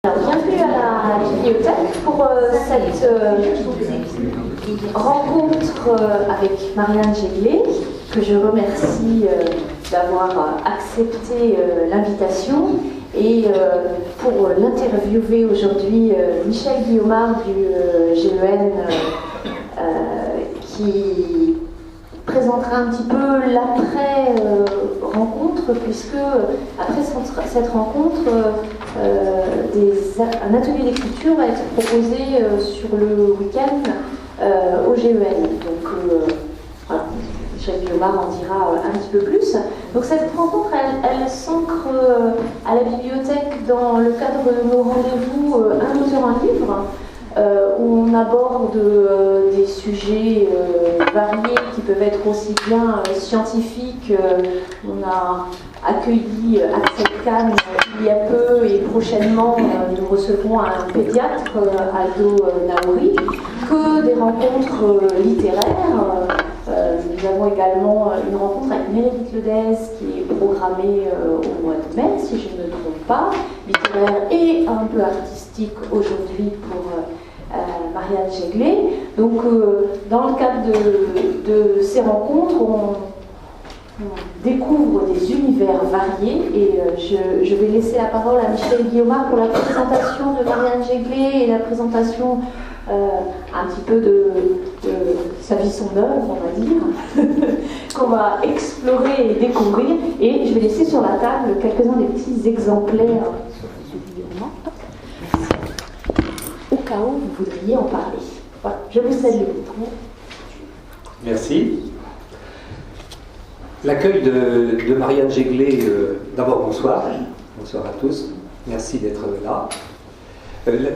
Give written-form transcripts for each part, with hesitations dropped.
Alors, bienvenue à la bibliothèque pour cette rencontre avec Marianne Jeglet, que je remercie d'avoir accepté l'invitation, et pour l'interviewer aujourd'hui, Michel Guillaumard du GEN, qui présentera un petit peu l'après-rencontre, puisque après cette rencontre, un atelier d'écriture va être proposé sur le week-end au GEN. Donc voilà, Michel Guillaumard en dira un petit peu plus. Donc cette rencontre, elle s'ancre à la bibliothèque dans le cadre de nos rendez-vous Un auteur, un livre, où on aborde des sujets variés qui peuvent être aussi bien scientifiques. On a accueilli Axel Kahn il y a peu, et prochainement nous recevrons un pédiatre, Aldo Naouri, que des rencontres littéraires. Nous avons également une rencontre avec Meredith Ledez qui est programmée au mois de mai, si je ne me trompe pas, littéraire et un peu artistique aujourd'hui pour Marianne Jeglet. Donc, dans le cadre de ces rencontres, on découvre des univers variés, et je vais laisser la parole à Michel Guillaumard pour la présentation de Marianne Jeglet et la présentation un petit peu de sa vie, son œuvre, on va dire, qu'on va explorer et découvrir. Et je vais laisser sur la table quelques-uns des petits exemplaires au cas où vous voudriez en parler. Voilà, je vous salue. Merci. L'accueil de Marianne Jeglet, d'abord bonsoir. Bonsoir à tous. Merci d'être là.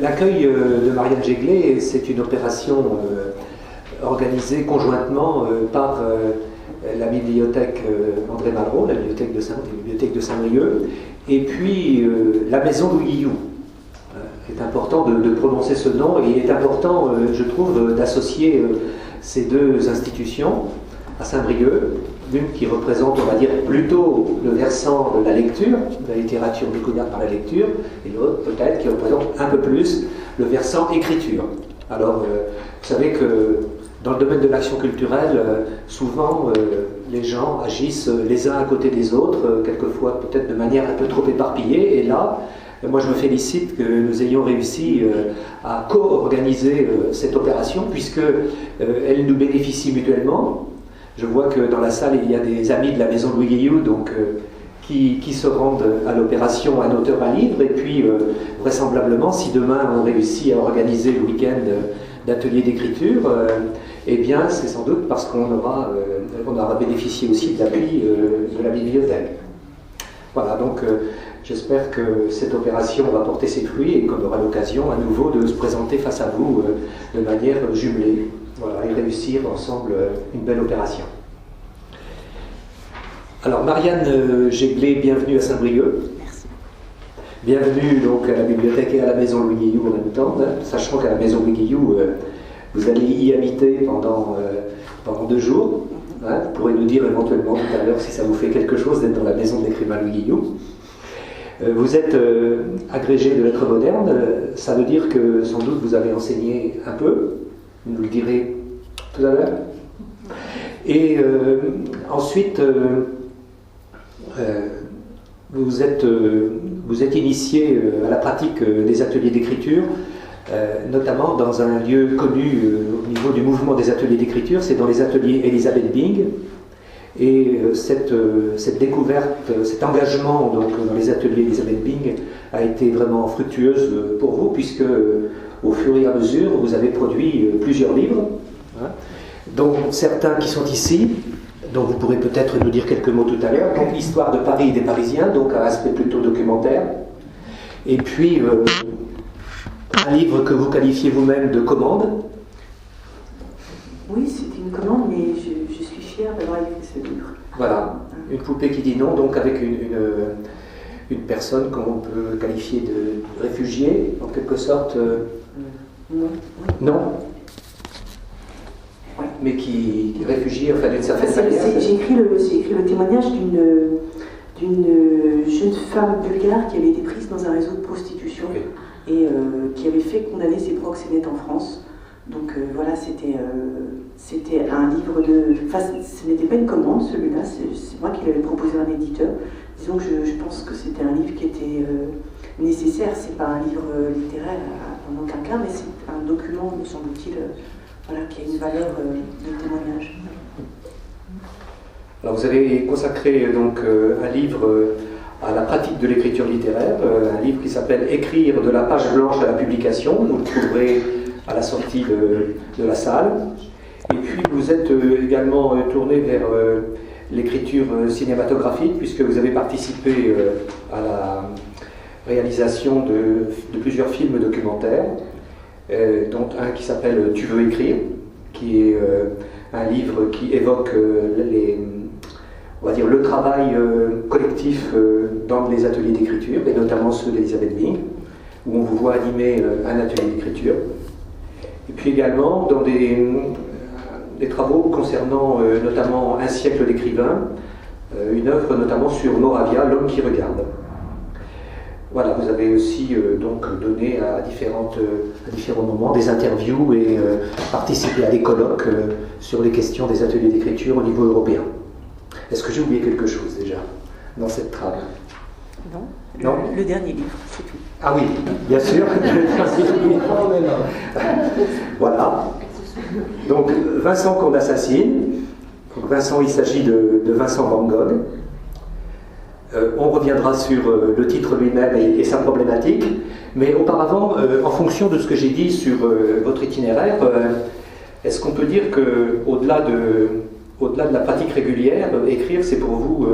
L'accueil de Marianne Jeglet, c'est une opération organisée conjointement par la bibliothèque André Malraux, la bibliothèque de Saint-Brieuc, et puis la maison Louis Guillou. C'est important de prononcer ce nom, et il est important, je trouve, d'associer ces deux institutions à Saint-Brieuc, l'une qui représente, on va dire, plutôt le versant de la lecture, de la littérature découverte par la lecture, et l'autre peut-être qui représente un peu plus le versant écriture. Alors, vous savez que dans le domaine de l'action culturelle, souvent les gens agissent les uns à côté des autres, quelquefois peut-être de manière un peu trop éparpillée, et là, moi je me félicite que nous ayons réussi à co-organiser cette opération, puisqu'elle nous bénéficie mutuellement. Je vois que dans la salle, il y a des amis de la maison Louis Guillou, donc, qui se rendent à l'opération Un auteur, un livre, et puis vraisemblablement, si demain on réussit à organiser le week-end d'ateliers d'écriture, eh bien c'est sans doute parce qu'on aura bénéficié aussi de l'appui de la bibliothèque. Voilà, donc j'espère que cette opération va porter ses fruits et qu'on aura l'occasion à nouveau de se présenter face à vous de manière jumelée. Voilà, et réussir ensemble une belle opération. Alors, Marianne Jeglet, bienvenue à Saint-Brieuc. Merci. Bienvenue donc à la bibliothèque et à la maison Louis Guillou en même temps, sachant qu'à la maison Louis Guillou, vous allez y habiter pendant 2 jours. Hein, vous pourrez nous dire éventuellement tout à l'heure si ça vous fait quelque chose d'être dans la maison de l'écrivain Louis Guillou. Vous êtes agrégé de lettres modernes, ça veut dire que sans doute vous avez enseigné un peu. Vous nous le direz tout à l'heure. Et ensuite, vous êtes initié à la pratique des ateliers d'écriture, notamment dans un lieu connu au niveau du mouvement des ateliers d'écriture, c'est dans les ateliers Elisabeth Bing. Et cette découverte, cet engagement donc, dans les ateliers Elisabeth Bing a été vraiment fructueuse pour vous, puisque au fur et à mesure, vous avez produit plusieurs livres, hein, dont certains qui sont ici, dont vous pourrez peut-être nous dire quelques mots tout à l'heure. Donc, L'histoire de Paris et des Parisiens, donc un aspect plutôt documentaire. Et puis, un livre que vous qualifiez vous-même de commande. Oui, c'est une commande, mais je suis fière d'avoir écrit ce livre. Voilà, une poupée qui dit non, donc avec une personne qu'on peut qualifier de réfugiée, en quelque sorte. Non. Non. Oui. Mais qui est réfugiée, enfin d'une certaine manière. J'ai écrit le témoignage d'une jeune femme bulgare qui avait été prise dans un réseau de prostitution. Oui. et qui avait fait condamner ses proxénètes en France. Donc voilà, c'était un livre de... Enfin, ce n'était pas une commande, celui-là, c'est moi qui l'avais proposé à un éditeur. Disons que je pense que c'était un livre qui était nécessaire. C'est pas un livre littéraire en aucun cas, mais c'est un document, me semble-t-il, voilà, qui a une valeur de témoignage. Alors vous avez consacré donc un livre à la pratique de l'écriture littéraire, un livre qui s'appelle « Écrire de la page blanche à la publication ». Vous le trouverez à la sortie de la salle. Et puis vous êtes également tourné vers l'écriture cinématographique, puisque vous avez participé à la réalisation de plusieurs films documentaires, dont un qui s'appelle « Tu veux écrire », qui est un livre qui évoque on va dire, le travail collectif dans les ateliers d'écriture, et notamment ceux d'Elisabeth Bing, où on vous voit animer un atelier d'écriture. Et puis également dans des travaux concernant notamment un siècle d'écrivains, une œuvre notamment sur Moravia, l'homme qui regarde. Voilà, vous avez aussi donc donné à différents moments des interviews et participé à des colloques sur les questions des ateliers d'écriture au niveau européen. Est-ce que j'ai oublié quelque chose déjà dans cette trame? Non, le dernier livre, c'est tout. Ah oui, bien sûr. Voilà. Donc Vincent qu'on assassine. Donc, Vincent, il s'agit de Vincent Van Gogh. On reviendra sur le titre lui-même et sa problématique. Mais auparavant, en fonction de ce que j'ai dit sur votre itinéraire, est-ce qu'on peut dire qu'au-delà de la pratique régulière, écrire, c'est pour vous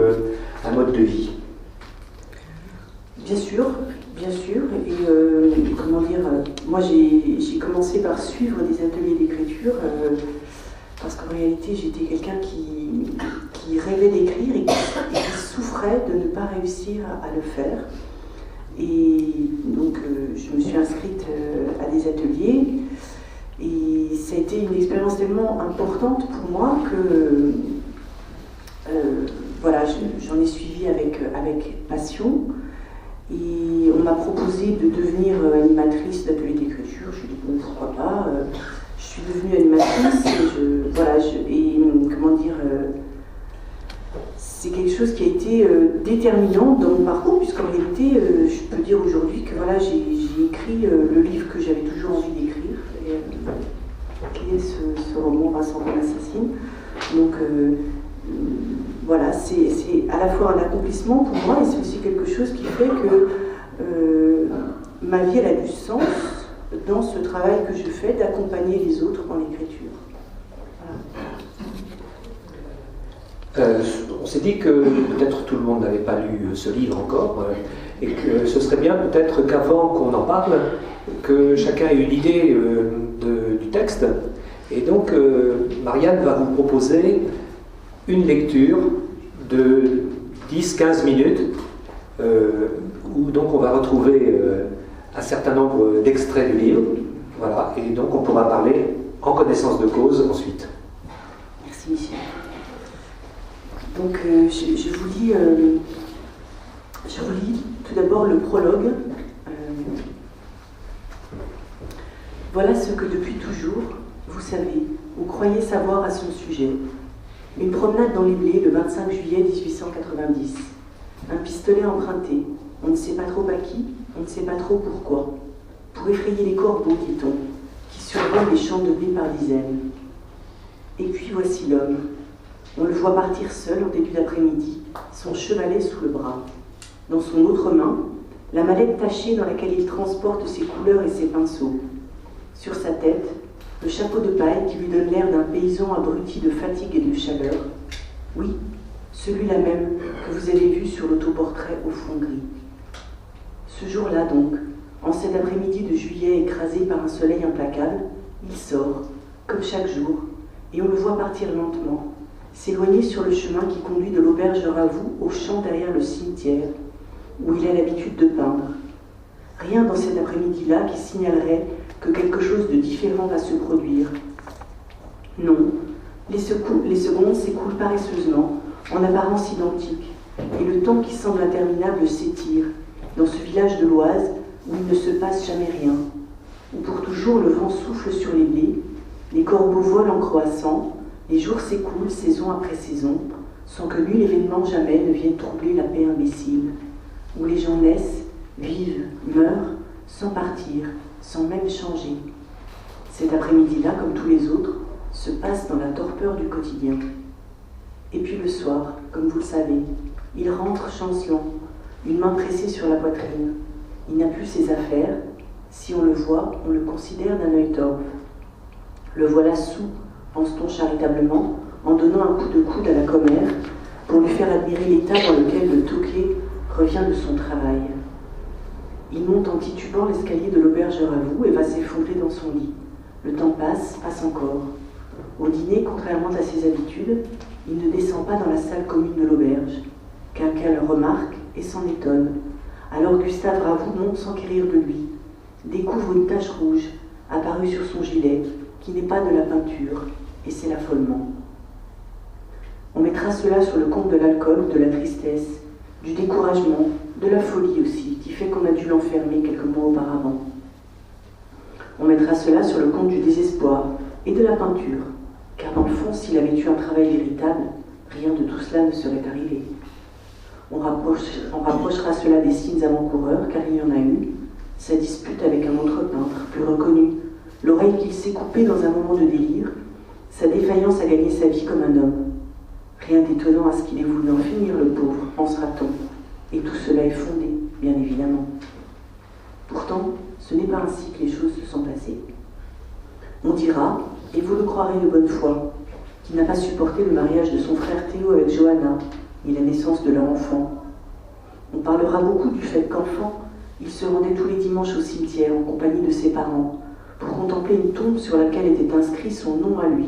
un mode de vie? Bien sûr. Et comment dire, moi j'ai commencé par suivre des ateliers d'écriture parce qu'en réalité j'étais quelqu'un qui rêvait d'écrire et qui souffrait de ne pas réussir à le faire. Et donc je me suis inscrite à des ateliers. Et ça a été une expérience tellement importante pour moi que voilà, j'en ai suivi avec passion. Et on m'a proposé de devenir animatrice d'atelier d'écriture. Je me suis dit bon, pourquoi pas. Je suis devenue animatrice et comment dire, c'est quelque chose qui a été déterminant dans mon parcours, puisqu'en réalité, je peux dire aujourd'hui que voilà, j'ai écrit le livre que j'avais toujours envie d'écrire, qui est ce roman Vincent qu'on assassine. Donc voilà, c'est à la fois un accomplissement pour moi et c'est aussi quelque chose qui fait que ma vie elle a du sens dans ce travail que je fais d'accompagner les autres dans l'écriture. Voilà. On s'est dit que peut-être tout le monde n'avait pas lu ce livre encore et que ce serait bien peut-être qu'avant qu'on en parle, que chacun ait une idée du texte. Et donc Marianne va vous proposer une lecture de 10-15 minutes où donc on va retrouver un certain nombre d'extraits du livre. Voilà, et donc on pourra parler en connaissance de cause ensuite. Merci Michel. Donc je vous lis tout d'abord le prologue. Voilà ce que depuis toujours, vous savez, ou croyez savoir à son sujet. Une promenade dans les blés le 25 juillet 1890. Un pistolet emprunté, on ne sait pas trop à qui, on ne sait pas trop pourquoi. Pour effrayer les corbeaux, dit-on, qui survolent les champs de blé par dizaines. Et puis voici l'homme. On le voit partir seul en début d'après-midi, son chevalet sous le bras. Dans son autre main, la mallette tachée dans laquelle il transporte ses couleurs et ses pinceaux. Sur sa tête, le chapeau de paille qui lui donne l'air d'un paysan abruti de fatigue et de chaleur. Oui, celui-là même que vous avez vu sur l'autoportrait au fond gris. Ce jour-là donc, en cet après-midi de juillet écrasé par un soleil implacable, il sort, comme chaque jour, et on le voit partir lentement, s'éloigner sur le chemin qui conduit de l'auberge Ravoux au champ derrière le cimetière, où il a l'habitude de peindre. Rien dans cet après-midi-là qui signalerait que quelque chose de différent va se produire. Non, les secondes s'écoulent paresseusement, en apparence identiques, et le temps qui semble interminable s'étire, dans ce village de l'Oise, où il ne se passe jamais rien, où pour toujours le vent souffle sur les blés, les corbeaux volent en croissant, les jours s'écoulent saison après saison, sans que nul événement jamais ne vienne troubler la paix imbécile, où les gens naissent, vivent, meurent, sans partir, sans même changer. Cet après-midi-là, comme tous les autres, se passe dans la torpeur du quotidien. Et puis le soir, comme vous le savez, il rentre chancelant, une main pressée sur la poitrine. Il n'a plus ses affaires. Si on le voit, on le considère d'un œil torve. Le voilà soûl, pense-t-on charitablement, en donnant un coup de coude à la commère pour lui faire admirer l'état dans lequel le toqué revient de son travail. Il monte en titubant l'escalier de l'auberge Ravoux et va s'effondrer dans son lit. Le temps passe, passe encore. Au dîner, contrairement à ses habitudes, il ne descend pas dans la salle commune de l'auberge. Quelqu'un le remarque et s'en étonne. Alors Gustave Ravoux monte s'enquérir de lui, découvre une tache rouge apparue sur son gilet, qui n'est pas de la peinture, et c'est l'affolement. On mettra cela sur le compte de l'alcool, de la tristesse, du découragement, de la folie aussi, qui fait qu'on a dû l'enfermer quelques mois auparavant. On mettra cela sur le compte du désespoir et de la peinture, car dans le fond, s'il avait eu un travail véritable, rien de tout cela ne serait arrivé. On rapprochera cela des signes avant-coureurs, car il y en a eu, sa dispute avec un autre peintre, plus reconnu, l'oreille qu'il s'est coupée dans un moment de délire, sa défaillance à gagner sa vie comme un homme. Rien d'étonnant à ce qu'il ait voulu en finir, le pauvre, pensera-t-on. Et tout cela est fondé, bien évidemment. Pourtant, ce n'est pas ainsi que les choses se sont passées. On dira, et vous le croirez de bonne foi, qu'il n'a pas supporté le mariage de son frère Théo avec Johanna, et la naissance de leur enfant. On parlera beaucoup du fait qu'enfant, il se rendait tous les dimanches au cimetière en compagnie de ses parents, pour contempler une tombe sur laquelle était inscrit son nom à lui,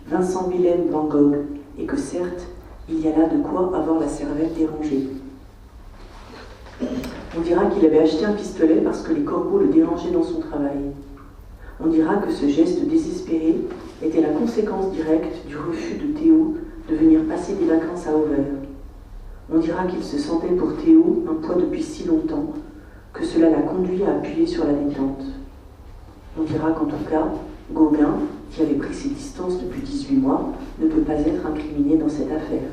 Vincent Willem van Gogh, et que certes, il y a là de quoi avoir la cervelle dérangée. On dira qu'il avait acheté un pistolet parce que les corbeaux le dérangeaient dans son travail. On dira que ce geste désespéré était la conséquence directe du refus de Théo de venir passer des vacances à Auvers. On dira qu'il se sentait pour Théo un poids depuis si longtemps que cela l'a conduit à appuyer sur la détente. On dira qu'en tout cas, Gauguin, qui avait pris ses distances depuis 18 mois, ne peut pas être incriminé dans cette affaire.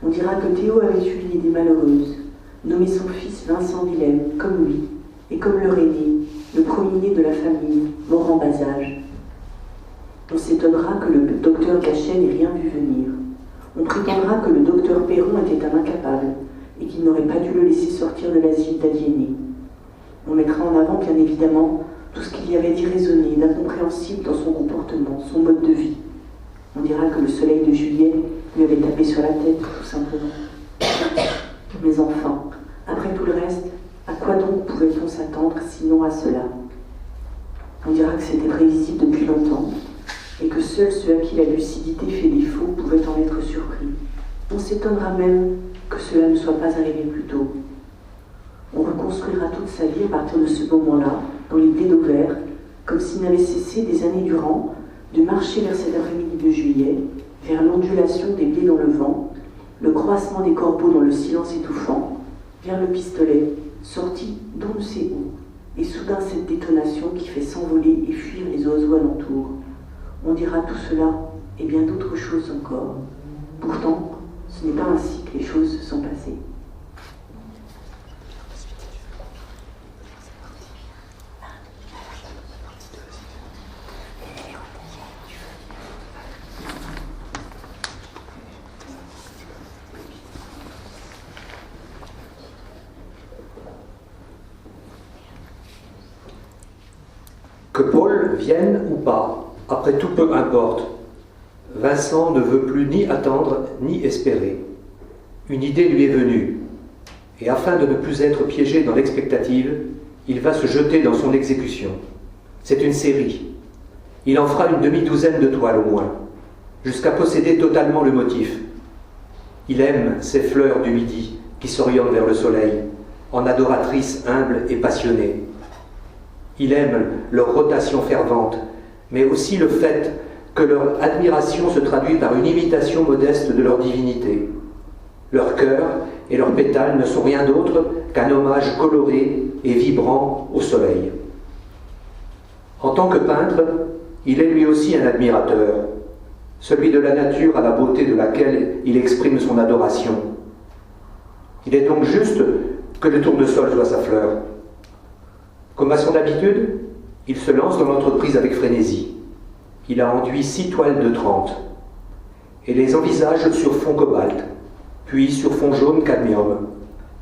On dira que Théo avait eu une idée malheureuse, nommer son fils Vincent Willem, comme lui, et comme leur aîné, le premier-né de la famille, mort en bas âge. On s'étonnera que le docteur Gachet n'ait rien vu venir. On prétendra que le docteur Perron était un incapable, et qu'il n'aurait pas dû le laisser sortir de l'asile d'aliénés. On mettra en avant, bien évidemment, tout ce qu'il y avait d'irraisonné, d'incompréhensible dans son comportement, son mode de vie. On dira que le soleil de juillet lui avait tapé sur la tête, tout simplement. Mais enfin, après tout le reste, à quoi donc pouvait-on s'attendre sinon à cela? On dira que c'était prévisible depuis longtemps, et que seuls ceux à qui la lucidité fait défaut pouvaient en être surpris. On s'étonnera même que cela ne soit pas arrivé plus tôt. On reconstruira toute sa vie à partir de ce moment-là, dans les blés d'Auvers, comme s'il n'avait cessé des années durant de marcher vers cet après-midi de juillet, vers l'ondulation des blés dans le vent, le croissement des corbeaux dans le silence étouffant, vers le pistolet, sorti d'on ne sait où, et soudain cette détonation qui fait s'envoler et fuir les oiseaux alentour. On dira tout cela et bien d'autres choses encore. Pourtant, ce n'est pas ainsi que les choses se sont passées. Que Paul vienne ou pas, après tout peu importe. Vincent ne veut plus ni attendre ni espérer. Une idée lui est venue, et afin de ne plus être piégé dans l'expectative, il va se jeter dans son exécution. C'est une série. Il en fera une demi-douzaine de toiles au moins, jusqu'à posséder totalement le motif. Il aime ces fleurs du midi qui s'orientent vers le soleil, en adoratrices humbles et passionnées. Il aime leur rotation fervente, mais aussi le fait que leur admiration se traduit par une imitation modeste de leur divinité. Leur cœur et leurs pétales ne sont rien d'autre qu'un hommage coloré et vibrant au soleil. En tant que peintre, il est lui aussi un admirateur, celui de la nature à la beauté de laquelle il exprime son adoration. Il est donc juste que le tournesol soit sa fleur. Comme à son habitude, il se lance dans l'entreprise avec frénésie. Il a enduit 6 toiles de 30 et les envisage sur fond cobalt, puis sur fond jaune cadmium,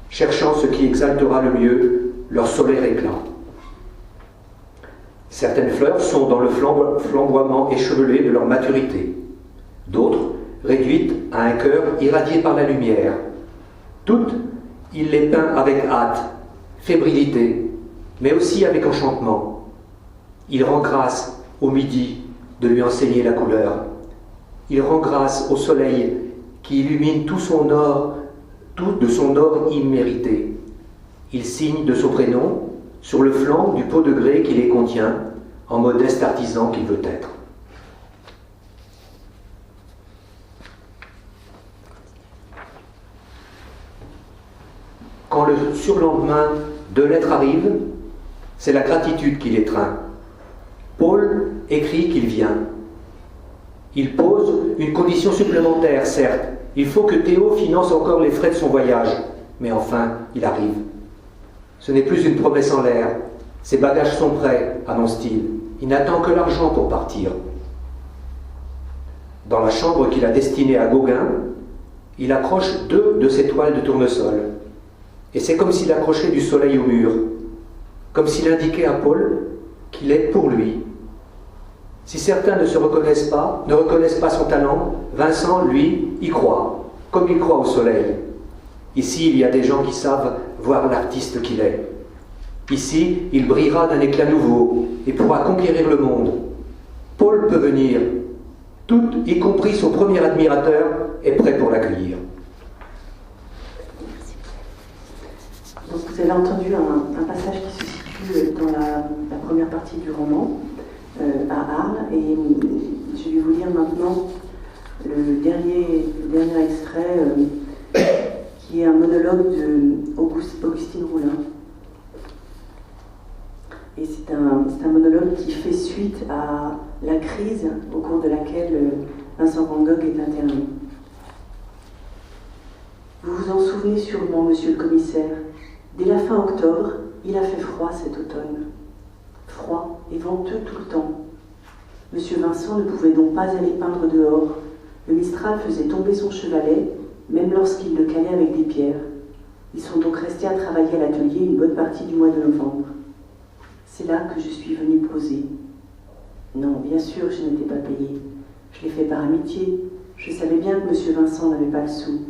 cherchant ce qui exaltera le mieux leur solaire éclat. Certaines fleurs sont dans le flamboiement échevelé de leur maturité, d'autres réduites à un cœur irradié par la lumière. Toutes, il les peint avec hâte, fébrilité, mais aussi avec enchantement. Il rend grâce au midi de lui enseigner la couleur. Il rend grâce au soleil qui illumine tout de son or immérité. Il signe de son prénom sur le flanc du pot de grès qui les contient, en modeste artisan qu'il veut être. Quand le surlendemain 2 lettres arrivent, c'est la gratitude qui l'étreint. Paul écrit qu'il vient. Il pose une condition supplémentaire, certes. Il faut que Théo finance encore les frais de son voyage. Mais enfin, il arrive. Ce n'est plus une promesse en l'air. Ses bagages sont prêts, annonce-t-il. Il n'attend que l'argent pour partir. Dans la chambre qu'il a destinée à Gauguin, il accroche 2 de ses toiles de tournesol. Et c'est comme s'il accrochait du soleil au mur, comme s'il indiquait à Paul qu'il est pour lui. Si certains ne reconnaissent pas son talent, Vincent, lui, y croit, comme il croit au soleil. Ici, il y a des gens qui savent voir l'artiste qu'il est. Ici, il brillera d'un éclat nouveau et pourra conquérir le monde. Paul peut venir. Tout, y compris son premier admirateur, est prêt pour l'accueillir. Donc vous avez entendu un passage qui se situe dans la première partie du roman, à Arles, et je vais vous lire maintenant le dernier extrait, qui est un monologue d'Augustine Roulin. Et c'est un monologue qui fait suite à la crise au cours de laquelle Vincent Van Gogh est interné. Vous vous en souvenez sûrement, monsieur le commissaire. Dès la fin octobre, il a fait froid cet automne. Froid et venteux tout le temps. Monsieur Vincent ne pouvait donc pas aller peindre dehors. Le Mistral faisait tomber son chevalet, même lorsqu'il le calait avec des pierres. Ils sont donc restés à travailler à l'atelier une bonne partie du mois de novembre. C'est là que je suis venue poser. Non, bien sûr, je n'étais pas payée. Je l'ai fait par amitié. Je savais bien que monsieur Vincent n'avait pas le sou.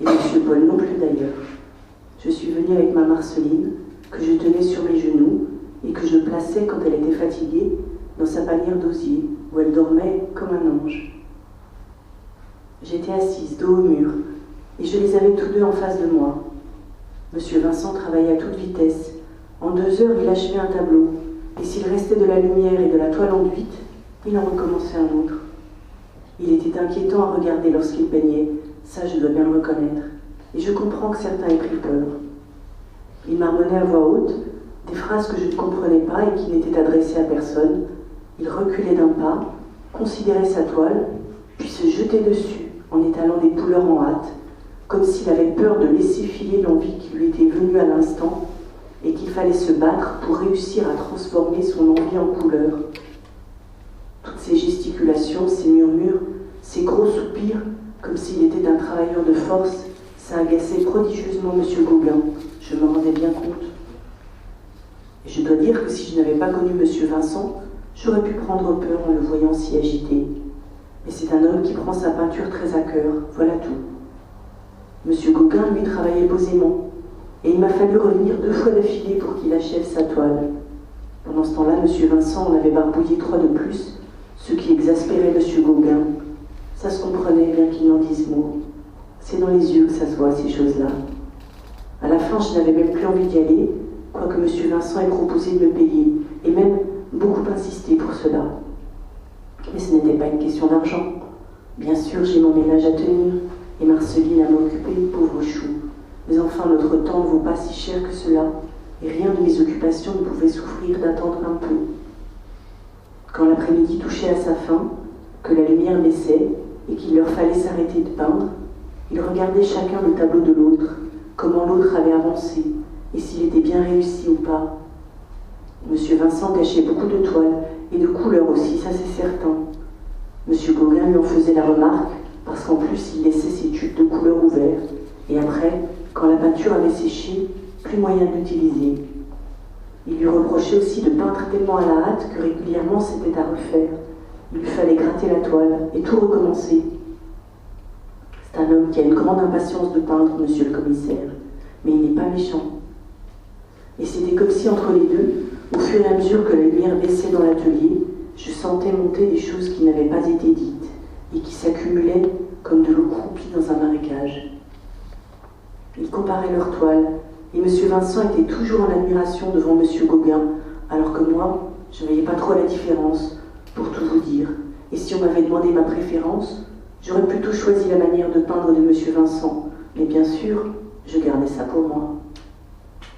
Et monsieur Paul non plus d'ailleurs. Je suis venue avec ma Marceline, que je tenais sur mes genoux et que je plaçais quand elle était fatiguée dans sa panière d'osier, où elle dormait comme un ange. J'étais assise, dos au mur, et je les avais tous deux en face de moi. Monsieur Vincent travaillait à toute vitesse. En 2 heures, il achevait un tableau, et s'il restait de la lumière et de la toile enduite, il en recommençait un autre. Il était inquiétant à regarder lorsqu'il peignait, ça je dois bien le reconnaître, et je comprends que certains aient pris peur. Il marmonnait à voix haute des phrases que je ne comprenais pas et qui n'étaient adressées à personne. Il reculait d'un pas, considérait sa toile, puis se jetait dessus en étalant des couleurs en hâte, comme s'il avait peur de laisser filer l'envie qui lui était venue à l'instant et qu'il fallait se battre pour réussir à transformer son envie en couleur. Toutes ces gesticulations, ces murmures, ces gros soupirs, comme s'il était un travailleur de force, ça agaçait prodigieusement M. Gauguin, je me rendais bien compte. Et je dois dire que si je n'avais pas connu M. Vincent, j'aurais pu prendre peur en le voyant si agité. Mais c'est un homme qui prend sa peinture très à cœur, voilà tout. M. Gauguin, lui, travaillait posément, et il m'a fallu revenir 2 fois d'affilée pour qu'il achève sa toile. Pendant ce temps-là, M. Vincent en avait barbouillé 3 de plus, ce qui exaspérait M. Gauguin. Ça se comprenait bien qu'il n'en dise mot. C'est dans les yeux que ça se voit, ces choses-là. À la fin, je n'avais même plus envie d'y aller, quoique M. Vincent ait proposé de me payer, et même beaucoup insisté pour cela. Mais ce n'était pas une question d'argent. Bien sûr, j'ai mon ménage à tenir, et Marceline à m'occuper, pauvre chou. Mais enfin, notre temps ne vaut pas si cher que cela, et rien de mes occupations ne pouvait souffrir d'attendre un peu. Quand l'après-midi touchait à sa fin, que la lumière baissait, et qu'il leur fallait s'arrêter de peindre, ils regardaient chacun le tableau de l'autre, comment l'autre avait avancé, et s'il était bien réussi ou pas. Monsieur Vincent cachait beaucoup de toiles, et de couleurs aussi, ça c'est certain. Monsieur Gauguin lui en faisait la remarque, parce qu'en plus il laissait ses tubes de couleurs ouverts, et après, quand la peinture avait séché, plus moyen de l'utiliser. Il lui reprochait aussi de peindre tellement à la hâte que régulièrement c'était à refaire. Il lui fallait gratter la toile et tout recommencer. C'est un homme qui a une grande impatience de peindre, monsieur le commissaire, mais il n'est pas méchant. Et c'était comme si entre les deux, au fur et à mesure que la lumière baissait dans l'atelier, je sentais monter des choses qui n'avaient pas été dites et qui s'accumulaient comme de l'eau croupie dans un marécage. Ils comparaient leurs toiles, et M. Vincent était toujours en admiration devant M. Gauguin, alors que moi, je ne voyais pas trop la différence, pour tout vous dire. Et si on m'avait demandé ma préférence, j'aurais plutôt choisi la manière de peindre de M. Vincent, mais bien sûr, je gardais ça pour moi.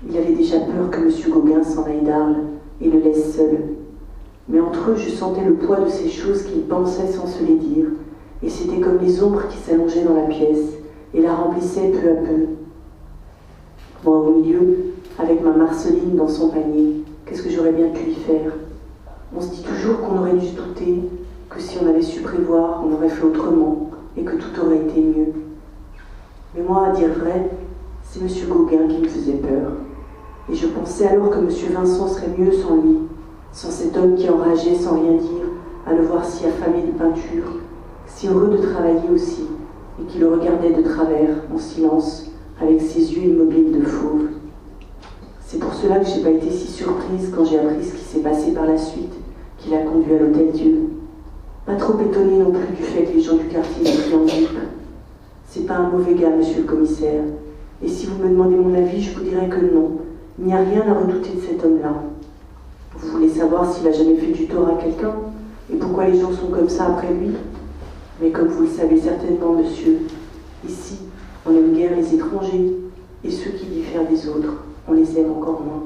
Il avait déjà peur que M. Gauguin s'en aille d'Arles et le laisse seul. Mais entre eux, je sentais le poids de ces choses qu'ils pensaient sans se les dire, et c'était comme les ombres qui s'allongeaient dans la pièce et la remplissaient peu à peu. Moi, au milieu, avec ma Marceline dans son panier, qu'est-ce que j'aurais bien pu y faire? On se dit toujours qu'on aurait dû se douter, que si on avait su prévoir, on aurait fait autrement, et que tout aurait été mieux. Mais moi, à dire vrai, c'est M. Gauguin qui me faisait peur. Et je pensais alors que M. Vincent serait mieux sans lui, sans cet homme qui enrageait sans rien dire, à le voir si affamé de peinture, si heureux de travailler aussi, et qui le regardait de travers, en silence, avec ses yeux immobiles de fauve. C'est pour cela que je n'ai pas été si surprise quand j'ai appris ce qui s'est passé par la suite, qui l'a conduit à l'Hôtel-Dieu. Pas trop étonnée non plus du fait que les gens du quartier soient pris en dupe. C'est pas un mauvais gars, monsieur le commissaire. Et si vous me demandez mon avis, je vous dirais que non. Il n'y a rien à redouter de cet homme-là. Vous voulez savoir s'il a jamais fait du tort à quelqu'un? Et pourquoi les gens sont comme ça après lui? Mais comme vous le savez certainement, monsieur, ici, on n'aime guère les étrangers, et ceux qui diffèrent des autres, on les aime encore moins.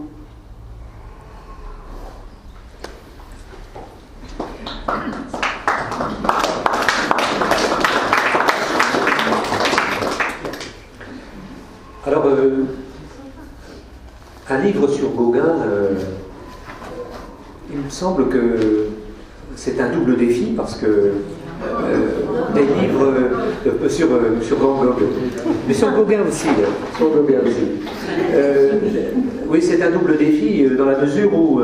Alors, un livre sur Gauguin, il me semble que c'est un double défi parce que des livres sur Van Gogh, mais sur Gauguin aussi. Oui, c'est un double défi dans la mesure où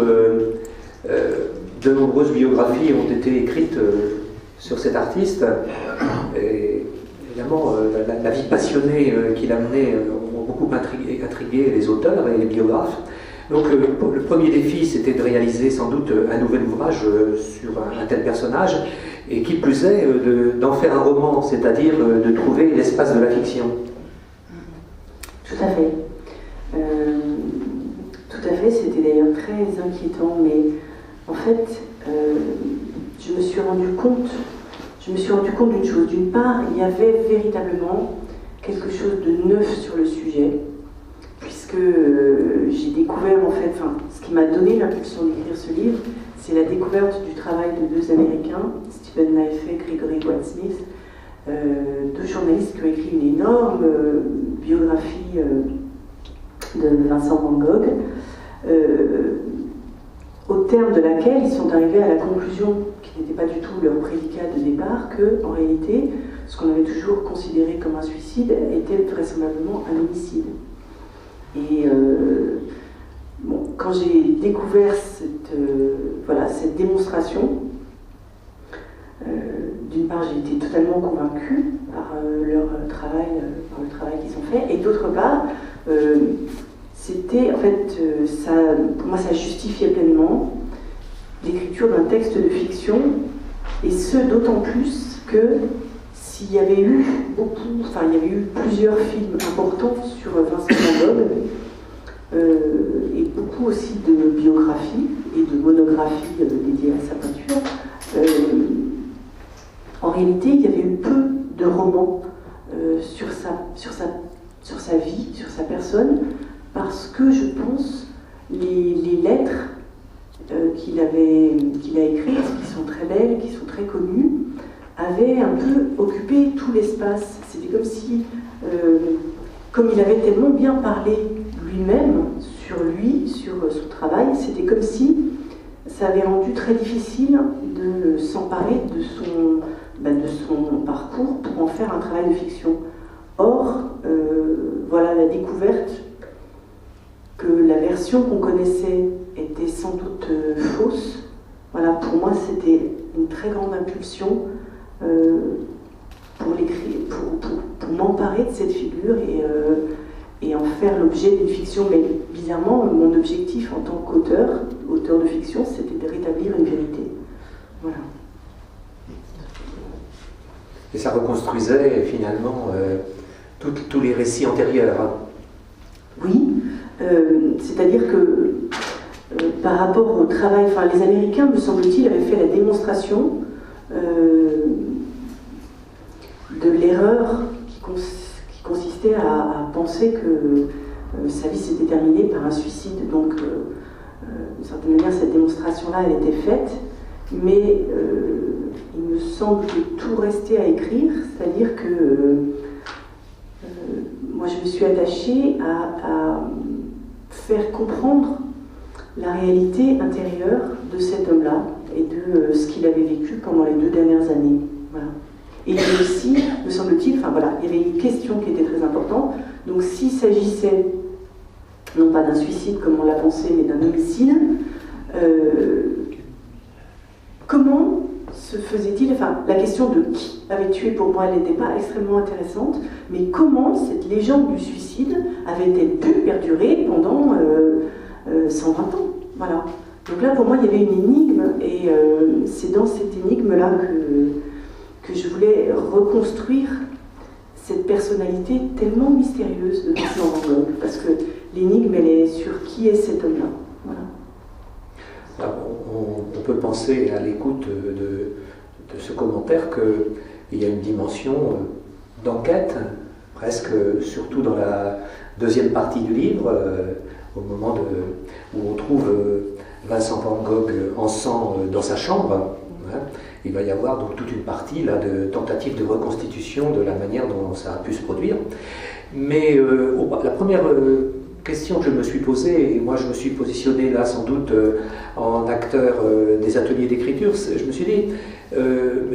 de nombreuses biographies ont été écrites sur cet artiste. Et évidemment, la vie passionnée qu'il a menée ont beaucoup intrigué les auteurs et les biographes. Donc le premier défi, c'était de réaliser sans doute un nouvel ouvrage sur un tel personnage, et qui plus est, d'en faire un roman, c'est-à-dire de trouver l'espace de la fiction. Tout à fait. Tout à fait, c'était d'ailleurs très inquiétant, mais en fait, je me suis rendu compte d'une chose. D'une part, il y avait véritablement quelque chose de neuf sur le sujet, puisque j'ai découvert, en fait, ce qui m'a donné l'impulsion d'écrire ce livre, c'est la découverte du travail de deux Américains, Stephen Naifeh et Gregory Goldsmith, deux journalistes qui ont écrit une énorme biographie de Vincent Van Gogh, au terme de laquelle ils sont arrivés à la conclusion, qui n'était pas du tout leur prédicat de départ, que, en réalité, ce qu'on avait toujours considéré comme un suicide était vraisemblablement un homicide. Et quand j'ai découvert cette démonstration, d'une part j'ai été totalement convaincue par leur travail, par le travail qu'ils ont fait, et d'autre part, c'était en fait, pour moi ça justifiait pleinement l'écriture d'un texte de fiction, et ce d'autant plus que s'il y avait eu plusieurs films importants sur Vincent Van Gogh, et beaucoup aussi de biographies et de monographies dédiées à sa peinture, en réalité il y avait eu peu de romans sur sa vie, sur sa personne, parce que je pense les lettres qu'il a écrites, qui sont très belles, qui sont très connues, avaient un peu occupé tout l'espace. C'était comme si, comme il avait tellement bien parlé lui-même, sur lui, sur son travail, c'était comme si ça avait rendu très difficile de s'emparer de son parcours pour en faire un travail de fiction. Or, voilà la découverte que la version qu'on connaissait était sans doute fausse. Voilà, pour moi, c'était une très grande impulsion pour m'emparer de cette figure et en faire l'objet d'une fiction. Mais bizarrement, mon objectif en tant qu'auteur de fiction, c'était de rétablir une vérité. Voilà. Et ça reconstruisait finalement tous les récits antérieurs. Hein. Oui, c'est-à-dire que par rapport au travail, les Américains, me semble-t-il, avaient fait la démonstration de l'erreur qui consistait à penser que sa vie s'était terminée par un suicide. Donc, d'une certaine manière, cette démonstration-là, elle était faite, mais il me semble que tout restait à écrire, c'est-à-dire que moi, je me suis attachée à faire comprendre la réalité intérieure de cet homme-là et de ce qu'il avait vécu pendant les 2 dernières années. Voilà. Et aussi, me semble-t-il, il y avait une question qui était très importante. Donc, s'il s'agissait non pas d'un suicide comme on l'a pensé, mais d'un homicide, comment se faisait-il, la question de qui avait tué, pour moi, elle n'était pas extrêmement intéressante, mais comment cette légende du suicide avait-elle pu perdurer pendant 120 ans. Voilà. Donc là, pour moi, il y avait une énigme, et c'est dans cette énigme-là que je voulais reconstruire cette personnalité tellement mystérieuse de Vincent Van Gogh, parce que l'énigme, elle est sur qui est cet homme-là. Voilà. Alors, on peut penser à l'écoute de ce commentaire qu'il y a une dimension d'enquête, presque, surtout dans la deuxième partie du livre, au moment où on trouve Vincent Van Gogh en sang dans sa chambre. Hein, il va y avoir donc toute une partie là, de tentative de reconstitution de la manière dont ça a pu se produire. Mais la première question que je me suis posée, et moi je me suis positionné là sans doute en acteur des ateliers d'écriture, je me suis dit,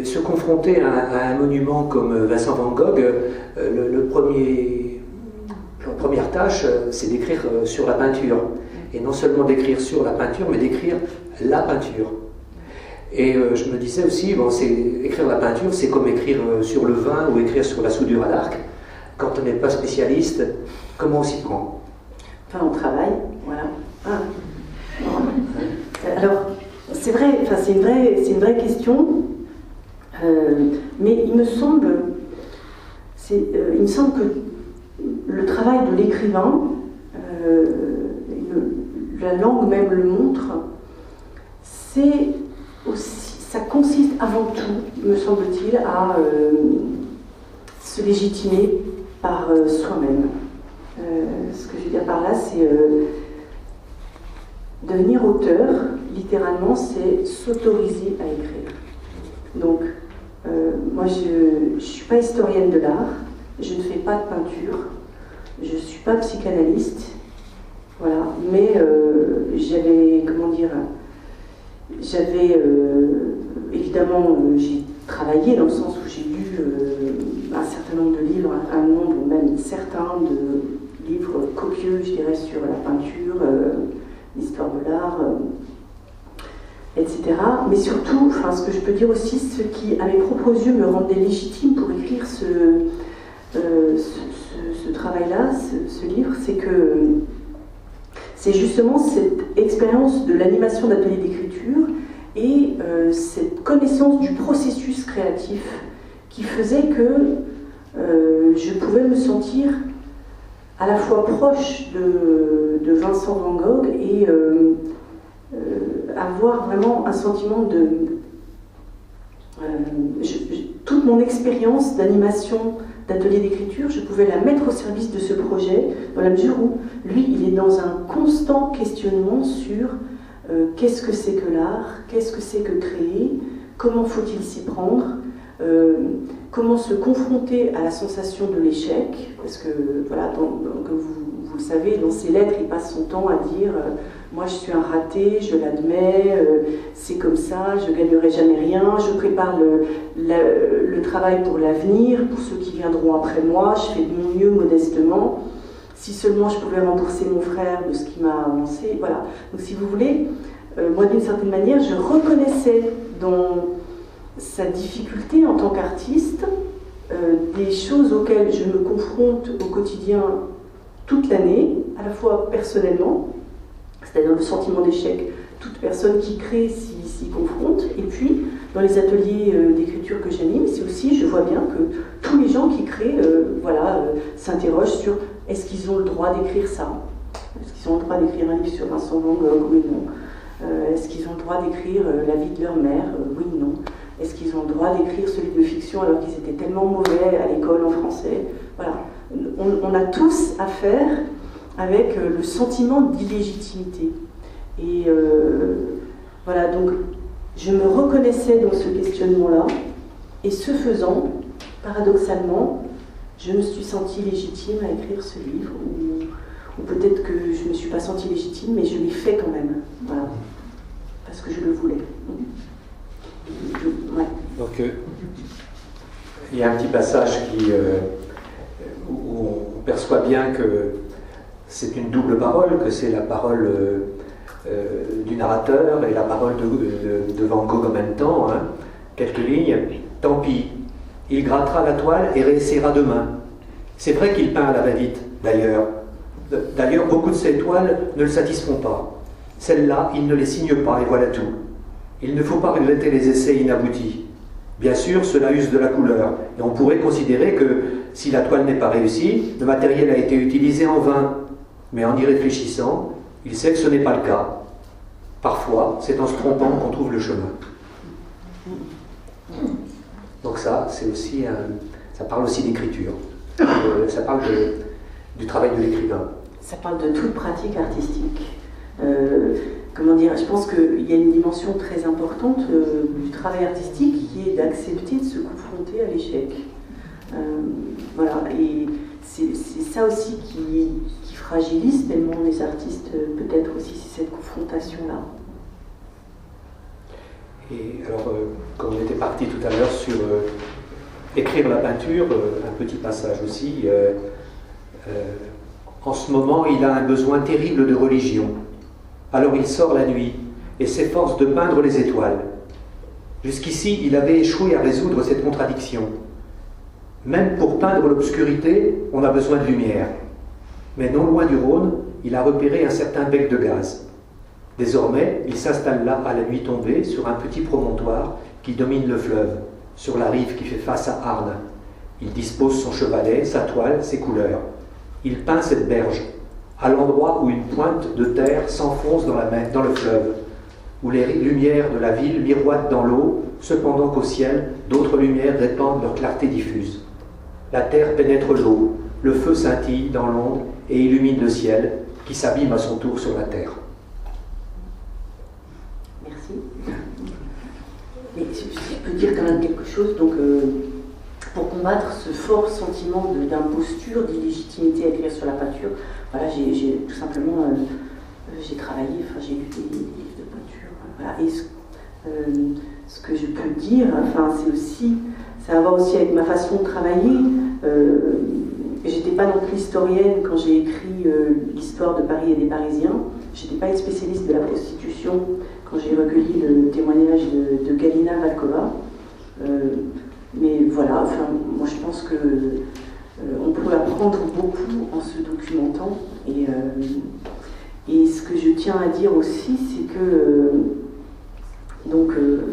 se confronter à un monument comme Vincent Van Gogh, la première tâche, c'est d'écrire sur la peinture. Et non seulement d'écrire sur la peinture, mais d'écrire la peinture. Et je me disais aussi, écrire la peinture, c'est comme écrire sur le vin ou écrire sur la soudure à l'arc. Quand on n'est pas spécialiste, comment on s'y prend? On travaille, voilà. Alors, c'est vrai, c'est une vraie question, mais il me semble que le travail de l'écrivain, la langue même le montre, ça consiste avant tout, me semble-t-il, à se légitimer par soi-même. Ce que je veux dire par là, c'est devenir auteur, littéralement, c'est s'autoriser à écrire. Donc, moi, je ne suis pas historienne de l'art, je ne fais pas de peinture, je ne suis pas psychanalyste, voilà, mais évidemment, j'ai travaillé dans le sens où j'ai lu un certain nombre de livres, un nombre même certain de livres copieux, je dirais, sur la peinture, l'histoire de l'art, etc. Mais surtout, ce que je peux dire aussi, ce qui, à mes propres yeux, me rendait légitime pour écrire ce travail-là, ce livre, c'est que c'est justement cette expérience de l'animation d'atelier d'écriture et cette connaissance du processus créatif qui faisait que je pouvais me sentir à la fois proche de Vincent Van Gogh et avoir vraiment un sentiment de... toute mon expérience d'animation d'atelier d'écriture, je pouvais la mettre au service de ce projet, dans la mesure où lui, il est dans un constant questionnement sur qu'est-ce que c'est que l'art, qu'est-ce que c'est que créer, comment faut-il s'y prendre, comment se confronter à la sensation de l'échec, parce que, voilà, comme vous le savez, dans ses lettres, il passe son temps à dire moi je suis un raté, je l'admets, c'est comme ça, je ne gagnerai jamais rien, je prépare le travail pour l'avenir, pour ceux qui viendront après moi, je fais de mon mieux modestement. Si seulement je pouvais rembourser mon frère de ce qui m'a avancé, voilà. Donc si vous voulez, moi d'une certaine manière, je reconnaissais dans sa difficulté en tant qu'artiste des choses auxquelles je me confronte au quotidien toute l'année, à la fois personnellement, c'est-à-dire le sentiment d'échec, toute personne qui crée s'y confronte, et puis dans les ateliers d'écriture que j'anime, c'est aussi, je vois bien que tous les gens qui créent s'interrogent sur est-ce qu'ils ont le droit d'écrire ça? Est-ce qu'ils ont le droit d'écrire un livre sur Vincent Van Gogh? Oui, non. Est-ce qu'ils ont le droit d'écrire la vie de leur mère? Oui, non. Est-ce qu'ils ont le droit d'écrire ce livre de fiction alors qu'ils étaient tellement mauvais à l'école en français? Voilà. On a tous affaire avec le sentiment d'illégitimité. Et voilà, donc je me reconnaissais dans ce questionnement-là, et ce faisant, paradoxalement, je me suis sentie légitime à écrire ce livre, ou peut-être que je ne me suis pas sentie légitime, mais je l'ai fait quand même, voilà, parce que je le voulais. Ouais. Donc, il y a un petit passage où on perçoit bien que c'est une double parole, que c'est la parole du narrateur et la parole de Van Gogh en même temps. Hein. Quelques lignes. Tant pis, il grattera la toile et réessayera demain. C'est vrai qu'il peint à la va-vite, d'ailleurs. D'ailleurs, beaucoup de ces toiles ne le satisfont pas. Celles-là, il ne les signe pas, et voilà tout. Il ne faut pas regretter les essais inaboutis. Bien sûr, cela use de la couleur, et on pourrait considérer que si la toile n'est pas réussie, le matériel a été utilisé en vain. Mais en y réfléchissant, il sait que ce n'est pas le cas. Parfois, c'est en se trompant qu'on trouve le chemin. Donc ça, c'est aussi ça parle aussi d'écriture. Ça parle du travail de l'écrivain. Ça parle de toute pratique artistique. Comment dire, je pense qu'il y a une dimension très importante du travail artistique qui est d'accepter de se confronter à l'échec. Voilà, et c'est ça aussi qui fragilise tellement les artistes, peut-être aussi, c'est cette confrontation-là. Et alors, comme on était parti tout à l'heure sur écrire la peinture, un petit passage aussi, en ce moment, il a un besoin terrible de religion. Alors il sort la nuit et s'efforce de peindre les étoiles. Jusqu'ici, il avait échoué à résoudre cette contradiction. Même pour peindre l'obscurité, on a besoin de lumière. Mais non loin du Rhône, il a repéré un certain bec de gaz. Désormais, il s'installe là à la nuit tombée, sur un petit promontoire qui domine le fleuve, sur la rive qui fait face à Arnes. Il dispose son chevalet, sa toile, ses couleurs. Il peint cette berge, à l'endroit où une pointe de terre s'enfonce dans le fleuve, où les lumières de la ville miroitent dans l'eau, cependant qu'au ciel, d'autres lumières répandent leur clarté diffuse. La terre pénètre l'eau, le feu scintille dans l'onde et illumine le ciel, qui s'abîme à son tour sur la terre. Merci. Mais si je peux dire quand même quelque chose, donc pour combattre ce fort sentiment d'imposture, d'illégitimité à écrire sur la peinture, voilà, j'ai tout simplement j'ai travaillé, enfin j'ai lu des livres de peinture, voilà, et ce que je peux dire, enfin c'est aussi, ça a à voir aussi avec ma façon de travailler. J'étais pas non plus historienne quand j'ai écrit l'histoire de Paris et des Parisiens. J'étais pas une spécialiste de la prostitution quand j'ai recueilli le témoignage de Galina Valkova. Mais voilà, enfin, moi je pense que on peut apprendre beaucoup en se documentant. Et ce que je tiens à dire aussi, c'est que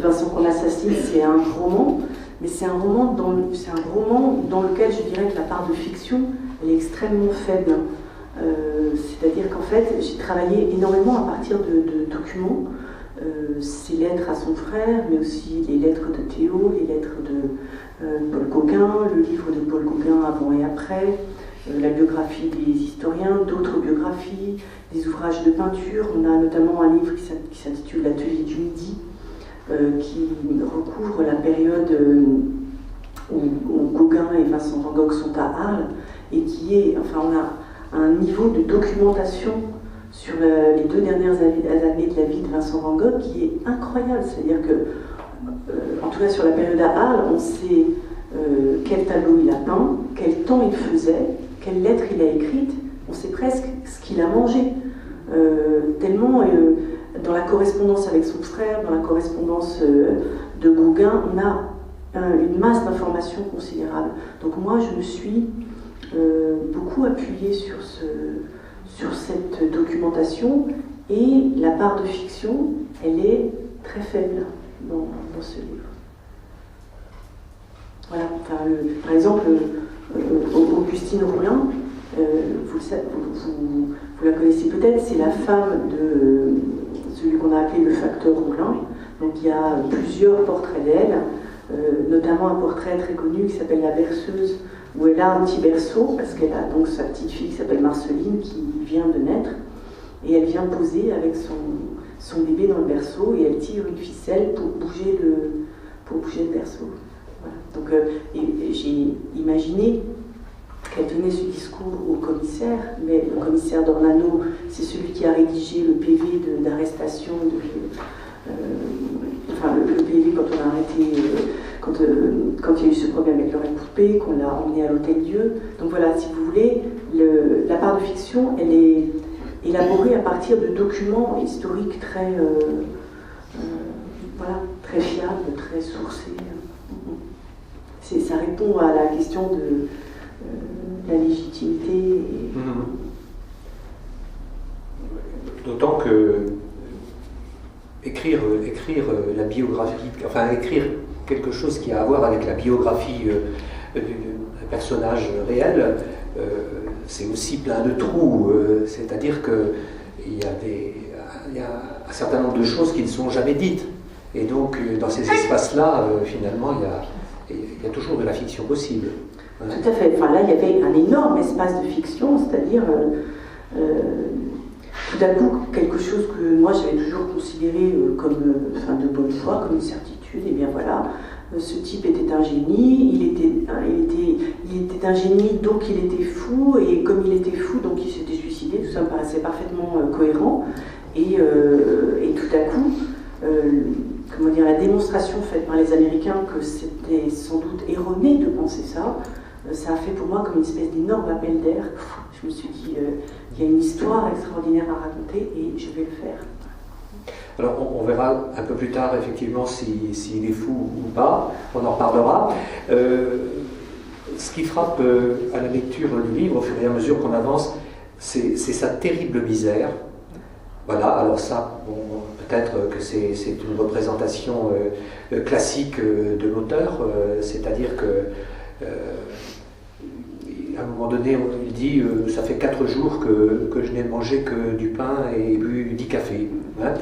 Vincent qu'on assassine, c'est un roman, mais c'est un roman dans lequel je dirais que la part de fiction elle est extrêmement faible. C'est-à-dire qu'en fait, j'ai travaillé énormément à partir de documents ses lettres à son frère, mais aussi les lettres de Théo, les lettres de Paul Gauguin, le livre de Paul Gauguin avant et après, la biographie des historiens, d'autres biographies, des ouvrages de peinture. On a notamment un livre qui s'intitule L'Atelier du Midi, qui recouvre la période où Gauguin et Vincent Van Gogh sont à Arles, et qui est, enfin, on a un niveau de documentation sur les 2 dernières années de la vie de Vincent Van Gogh qui est incroyable. C'est-à-dire que, en tout cas sur la période à Arles, on sait quel tableau il a peint, quel temps il faisait, quelles lettres il a écrites, on sait presque ce qu'il a mangé. Tellement, dans la correspondance avec son frère, dans la correspondance de Gauguin, on a une masse d'informations considérable. Donc moi, je me suis beaucoup appuyée sur cette documentation, et la part de fiction, elle est très faible dans ce livre. Voilà, enfin, par exemple, Augustine Roulin, vous la connaissez peut-être, c'est la femme de celui qu'on a appelé le facteur Roulin. Donc il y a plusieurs portraits d'elle, notamment un portrait très connu qui s'appelle La Berceuse, où elle a un petit berceau, parce qu'elle a donc sa petite fille qui s'appelle Marceline, qui vient de naître, et elle vient poser avec son bébé dans le berceau, et elle tire une ficelle pour bouger le berceau. Voilà. Donc j'ai imaginé qu'elle tenait ce discours au commissaire, mais le commissaire d'Ornano, c'est celui qui a rédigé le PV d'arrestation, le PV quand on a arrêté, quand il y a eu ce problème avec Lorraine Coupé, qu'on l'a emmené à l'Hôtel-Dieu. Donc voilà, si vous voulez, la part de fiction, elle est élaborée à partir de documents historiques très fiables, très sourcés. Ça répond à la question de la légitimité. D'autant que écrire la biographie, enfin écrire quelque chose qui a à voir avec la biographie d'un personnage réel, c'est aussi plein de trous. C'est-à-dire qu'il y a un certain nombre de choses qui ne sont jamais dites. Et donc, dans ces espaces-là, finalement, il y a toujours de la fiction possible. Tout à fait. Enfin, là, il y avait un énorme espace de fiction, c'est-à-dire tout d'un coup quelque chose que moi j'avais toujours considéré comme de bonne foi, comme une certitude. Et bien voilà, ce type était un génie. Il était un génie, donc il était fou, et comme il était fou, donc il s'était suicidé. Tout ça me paraissait parfaitement cohérent. Et tout à coup, la démonstration faite par les Américains que c'était sans doute erroné de penser ça, ça a fait pour moi comme une espèce d'énorme appel d'air. Je me suis dit, il y a une histoire extraordinaire à raconter et je vais le faire. Alors on verra un peu plus tard effectivement s'il est fou ou pas, on en reparlera. Ce qui frappe à la lecture du livre au fur et à mesure qu'on avance, c'est sa terrible misère. Voilà, alors ça, bon, peut-être que c'est une représentation classique de l'auteur, c'est-à-dire que à un moment donné, il dit ça fait 4 jours que je n'ai mangé que du pain et bu 10 cafés. Hein.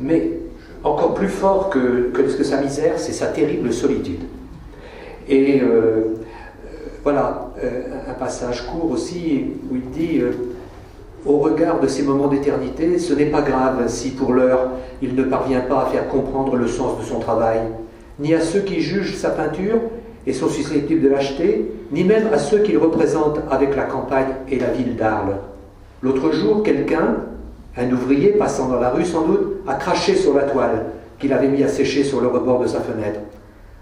Mais encore plus fort que sa misère, c'est sa terrible solitude. Et voilà, un passage court aussi où il dit au regard de ces moments d'éternité, ce n'est pas grave si pour l'heure il ne parvient pas à faire comprendre le sens de son travail, ni à ceux qui jugent sa peinture et sont susceptibles de l'acheter, ni même à ceux qu'il représente avec la campagne et la ville d'Arles. L'autre jour, quelqu'un, un ouvrier passant dans la rue sans doute, a craché sur la toile qu'il avait mis à sécher sur le rebord de sa fenêtre.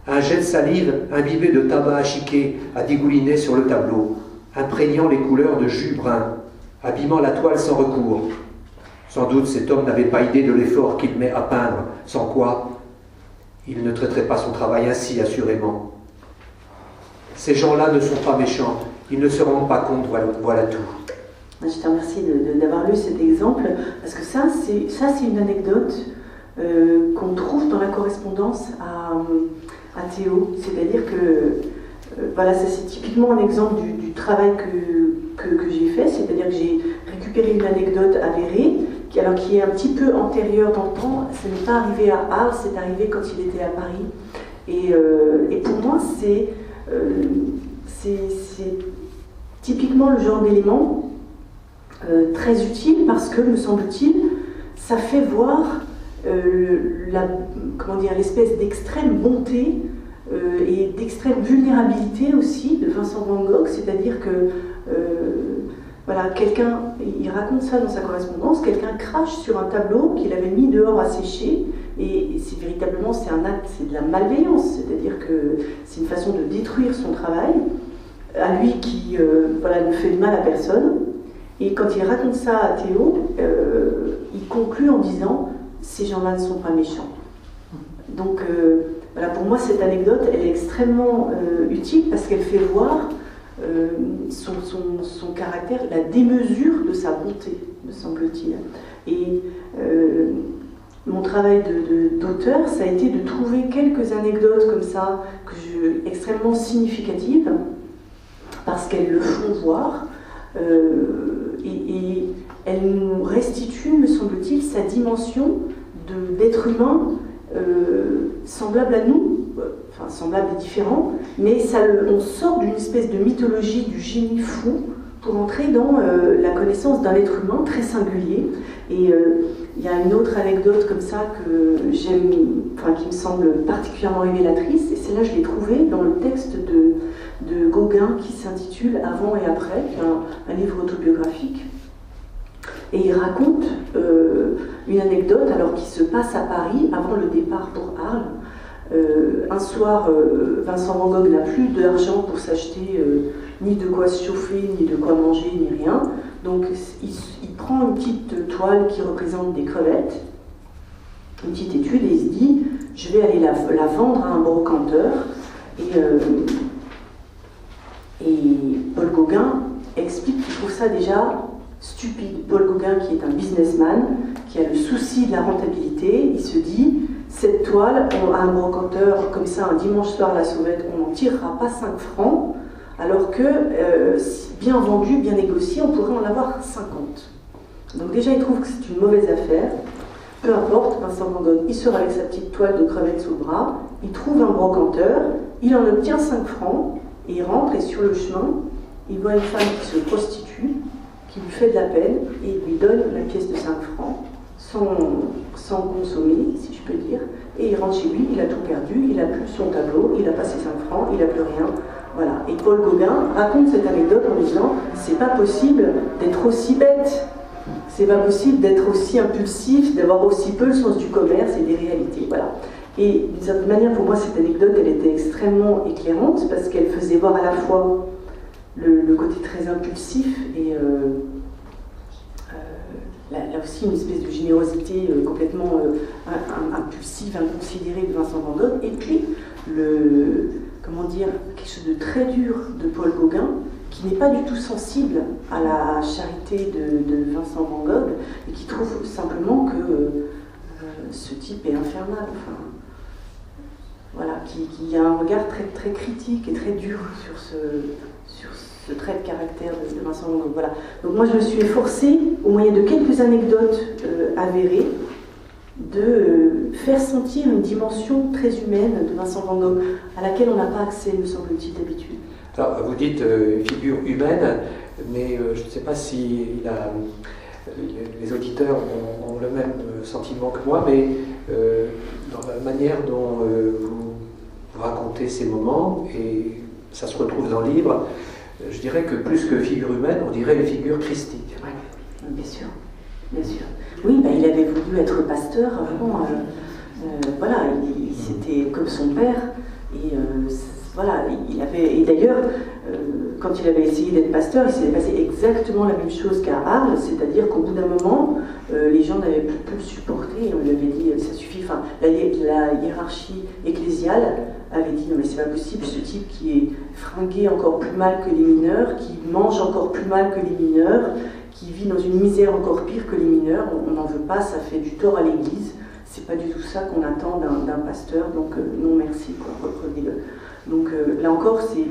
Un jet de salive imbibé de tabac à chiquer a dégouliné sur le tableau, imprégnant les couleurs de jus brun, abîmant la toile sans recours. Sans doute cet homme n'avait pas idée de l'effort qu'il met à peindre, sans quoi il ne traiterait pas son travail ainsi, assurément. Ces gens-là ne sont pas méchants, ils ne se rendent pas compte, voilà tout. Je te remercie d'avoir lu cet exemple, parce que ça c'est une anecdote qu'on trouve dans la correspondance à Théo. C'est-à-dire que voilà, ça c'est typiquement un exemple du travail que j'ai fait, c'est-à-dire que j'ai récupéré une anecdote avérée qui est un petit peu antérieur dans le temps. Ça n'est pas arrivé à Arles, c'est arrivé quand il était à Paris. Et pour moi, c'est typiquement le genre d'élément très utile parce que, me semble-t-il, ça fait voir l'espèce d'extrême bonté et d'extrême vulnérabilité aussi de Vincent Van Gogh, c'est-à-dire que quelqu'un, il raconte ça dans sa correspondance, quelqu'un crache sur un tableau qu'il avait mis dehors à sécher, et c'est véritablement, c'est un acte, c'est de la malveillance, c'est-à-dire que c'est une façon de détruire son travail, à lui qui ne fait de mal à personne. Et quand il raconte ça à Théo, il conclut en disant « ces gens-là ne sont pas méchants ». Donc pour moi, cette anecdote, elle est extrêmement utile parce qu'elle fait voir son caractère, la démesure de sa bonté, me semble-t-il. Et mon travail d'auteur, ça a été de trouver quelques anecdotes comme ça, extrêmement significatives, parce qu'elles le font voir, et elles nous restituent, me semble-t-il, sa dimension d'être humain semblable à nous, semblable et différent, mais on sort d'une espèce de mythologie du génie fou pour entrer dans la connaissance d'un être humain très singulier. Et il y a une autre anecdote comme ça que j'aime, qui me semble particulièrement révélatrice, et celle-là je l'ai trouvée dans le texte de Gauguin qui s'intitule Avant et après, qui est un livre autobiographique. Et il raconte une anecdote alors qui se passe à Paris avant le départ pour Arles. Un soir, Vincent Van Gogh n'a plus d'argent pour s'acheter ni de quoi se chauffer, ni de quoi manger, ni rien. Donc il prend une petite toile qui représente des crevettes, une petite étude, et il se dit « je vais aller la vendre à un brocanteur ». Et Paul Gauguin explique qu'il trouve ça déjà stupide. Paul Gauguin, qui est un businessman, qui a le souci de la rentabilité, il se dit « cette toile, à un brocanteur comme ça, un dimanche soir à la sauvette, on n'en tirera pas 5 francs, alors que, bien vendu, bien négocié, on pourrait en avoir 50. » Donc déjà, il trouve que c'est une mauvaise affaire. Peu importe, Vincent Van Gogh, il sort avec sa petite toile de crevettes sous le bras, il trouve un brocanteur, il en obtient 5 francs, et il rentre, et sur le chemin, il voit une femme qui se prostitue, qui lui fait de la peine, et il lui donne la pièce de 5 francs, sans consommer, si je peux dire, et il rentre chez lui, il a tout perdu, il n'a plus son tableau, il n'a pas ses 5 francs, il n'a plus rien. Voilà. Et Paul Gauguin raconte cette anecdote en disant « c'est pas possible d'être aussi bête, c'est pas possible d'être aussi impulsif, d'avoir aussi peu le sens du commerce et des réalités. » Voilà. Et d'une certaine manière, pour moi, cette anecdote, elle était extrêmement éclairante parce qu'elle faisait voir à la fois le côté très impulsif et là aussi une espèce de générosité complètement impulsive, inconsidérée de Vincent Van Gogh, et puis quelque chose de très dur de Paul Gauguin, qui n'est pas du tout sensible à la charité de Vincent Van Gogh, et qui trouve simplement que ce type est infernal. Voilà, qui a un regard très, très critique et très dur sur ce trait de caractère de Vincent Van Gogh. Voilà. Donc moi je me suis efforcée, au moyen de quelques anecdotes avérées, de faire sentir une dimension très humaine de Vincent Van Gogh, à laquelle on n'a pas accès, me semble-t-il, d'habitude. Alors vous dites figure humaine, mais je ne sais pas si les auditeurs ont le même sentiment que moi, mais dans la manière dont vous racontez ces moments, et ça se retrouve dans le livre, je dirais que plus que figure humaine, on dirait une figure christique. Oui, bien sûr, bien sûr. Oui, il avait voulu être pasteur avant. Voilà, c'était comme son père. Et voilà, et d'ailleurs, quand il avait essayé d'être pasteur, il s'est passé exactement la même chose qu'à Arles, c'est-à-dire qu'au bout d'un moment, les gens n'avaient plus pu le supporter, et on lui avait dit, ça suffit, la hiérarchie ecclésiale avait dit, non mais c'est pas possible, ce type qui est fringué encore plus mal que les mineurs, qui mange encore plus mal que les mineurs, qui vit dans une misère encore pire que les mineurs, on n'en veut pas, ça fait du tort à l'Église, c'est pas du tout ça qu'on attend d'un pasteur, donc non merci, reprenez-le. Donc là encore, c'est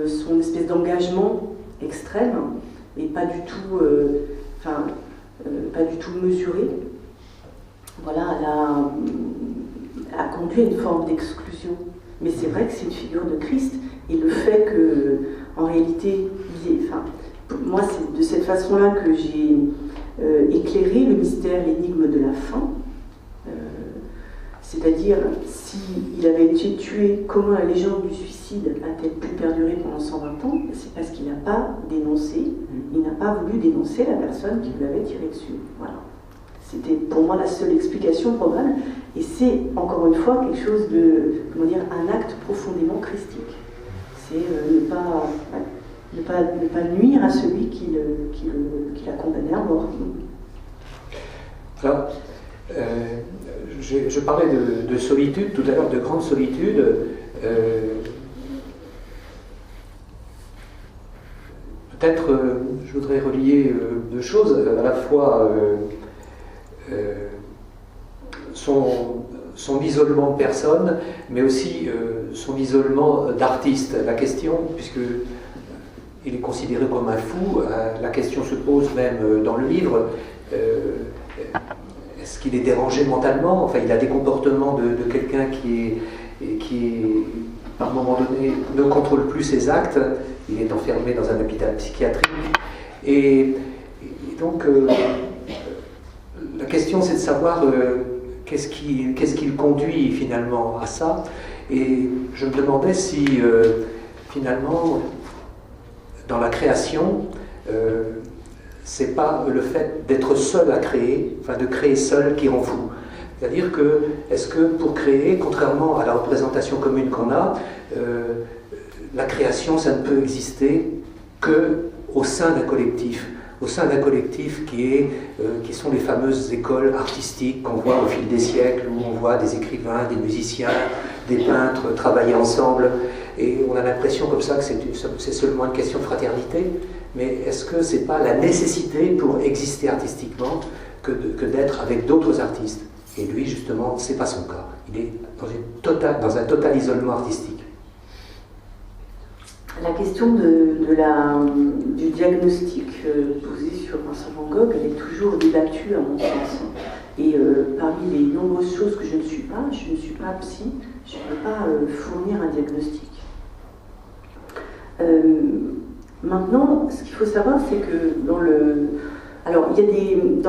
son espèce d'engagement extrême, et pas du tout... pas du tout mesurée, voilà, a conduit à une forme d'exclusion. Mais c'est vrai que c'est une figure de Christ, et le fait que, en réalité, moi c'est de cette façon-là que j'ai éclairé le mystère, l'énigme de la fin. C'est-à-dire, s'il avait été tué, comment la légende du suicide a-t-elle pu perdurer pendant 120 ans? C'est parce qu'il n'a pas dénoncé, il n'a pas voulu dénoncer la personne qui lui avait tiré dessus. Voilà. C'était pour moi la seule explication probable, et c'est encore une fois quelque chose de, comment dire, un acte profondément christique. C'est ne pas nuire à celui qui l'a condamné à mort. Alors, je parlais de solitude tout à l'heure, de grande solitude. Peut-être je voudrais relier deux choses, à la fois son isolement de personne, mais aussi son isolement d'artiste. La question, puisque il est considéré comme un fou, la question se pose même dans le livre, est-ce qu'il est dérangé mentalement? Enfin, il a des comportements de quelqu'un qui est, à un moment donné, ne contrôle plus ses actes, il est enfermé dans un hôpital psychiatrique, et donc la question c'est de savoir qu'est-ce qui le conduit finalement à ça, et je me demandais si finalement dans la création c'est pas le fait d'être seul à créer, enfin de créer seul qui rend fou. C'est-à-dire que, est-ce que pour créer, contrairement à la représentation commune qu'on a, la création, ça ne peut exister qu'au sein d'un collectif. Au sein d'un collectif qui sont les fameuses écoles artistiques qu'on voit au fil des siècles, où on voit des écrivains, des musiciens, des peintres travailler ensemble. Et on a l'impression comme ça que c'est seulement une question de fraternité. Mais est-ce que c'est pas la nécessité pour exister artistiquement que d'être avec d'autres artistes? Et lui, justement, c'est pas son cas. Il est dans un total isolement artistique. La question du diagnostic posé sur Vincent Van Gogh, elle est toujours débattue à mon sens. Et parmi les nombreuses choses que je ne suis pas psy, je ne peux pas fournir un diagnostic. Maintenant, ce qu'il faut savoir, c'est que dans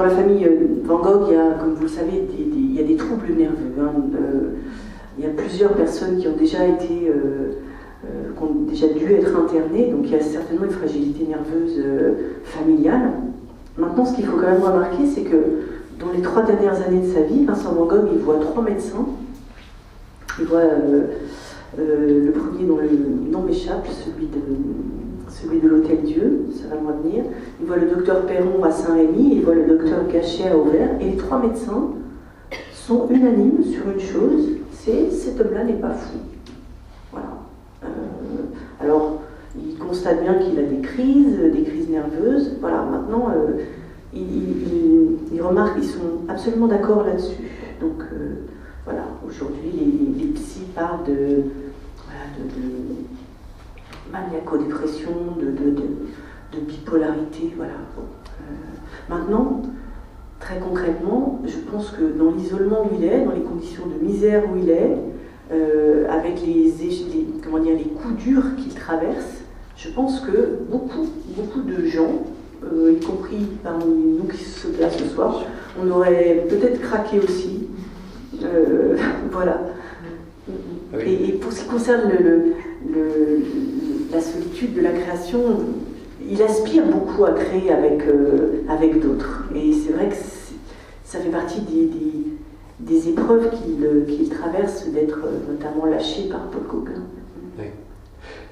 la famille Van Gogh, il y a, comme vous le savez, il y a des troubles nerveux. Hein. Il y a plusieurs personnes qui ont déjà été, qui ont déjà dû être internées, donc il y a certainement une fragilité nerveuse familiale. Maintenant, ce qu'il faut quand même remarquer, c'est que dans les 3 dernières années de sa vie, Vincent Van Gogh, il voit 3 médecins. Il voit le premier dont le nom m'échappe, celui de l'Hôtel-Dieu, ça va me revenir. Il voit le docteur Perron à Saint-Rémy, il voit le docteur Gachet à Auvers, et les 3 médecins sont unanimes sur une chose, c'est cet homme-là n'est pas fou. Voilà. Alors, il constate bien qu'il a des crises nerveuses. Voilà, maintenant, il remarque qu'ils sont absolument d'accord là-dessus. Donc, voilà, aujourd'hui, les psys parlent de maniaco-dépression, de bipolarité, voilà. Maintenant, très concrètement, je pense que dans l'isolement où il est, dans les conditions de misère où il est, avec les coups durs qu'il traverse, je pense que beaucoup de gens, y compris parmi nous qui sommes là ce soir, on aurait peut-être craqué aussi. Voilà. Oui. Et pour ce qui concerne la solitude de la création, il aspire beaucoup à créer avec d'autres. Et c'est vrai que ça fait partie des épreuves qu'il traverse, d'être notamment lâché par Paul Gauguin. Oui.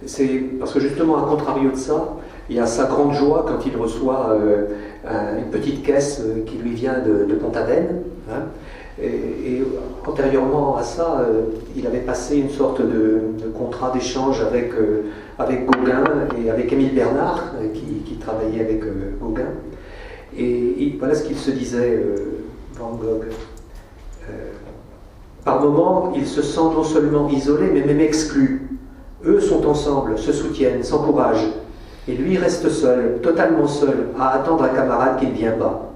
C'est parce que justement, à contrario de ça, il y a sa grande joie quand il reçoit une petite caisse qui lui vient de Pont-Aven. Hein, et antérieurement à ça, il avait passé une sorte de contrat d'échange avec Gauguin et avec Émile Bernard, qui travaillait avec Gauguin. Et voilà ce qu'il se disait, Van Gogh. Par moments, il se sent non seulement isolé, mais même exclu. Eux sont ensemble, se soutiennent, s'encouragent. Et lui reste seul, totalement seul, à attendre un camarade qui ne vient pas.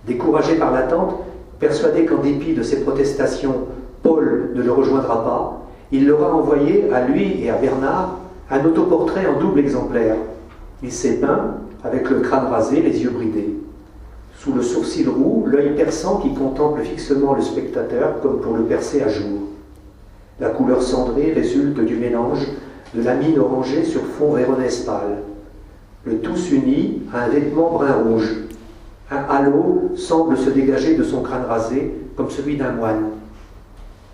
Découragé par l'attente, persuadé qu'en dépit de ses protestations, Paul ne le rejoindra pas, il leur a envoyé à lui et à Bernard un autoportrait en double exemplaire. Il s'est peint avec le crâne rasé, les yeux bridés. Sous le sourcil roux, l'œil perçant qui contemple fixement le spectateur comme pour le percer à jour. La couleur cendrée résulte du mélange de la mine orangée sur fond véronèse pâle. Le tout s'unit à un vêtement brun-rouge. Un halo semble se dégager de son crâne rasé comme celui d'un moine.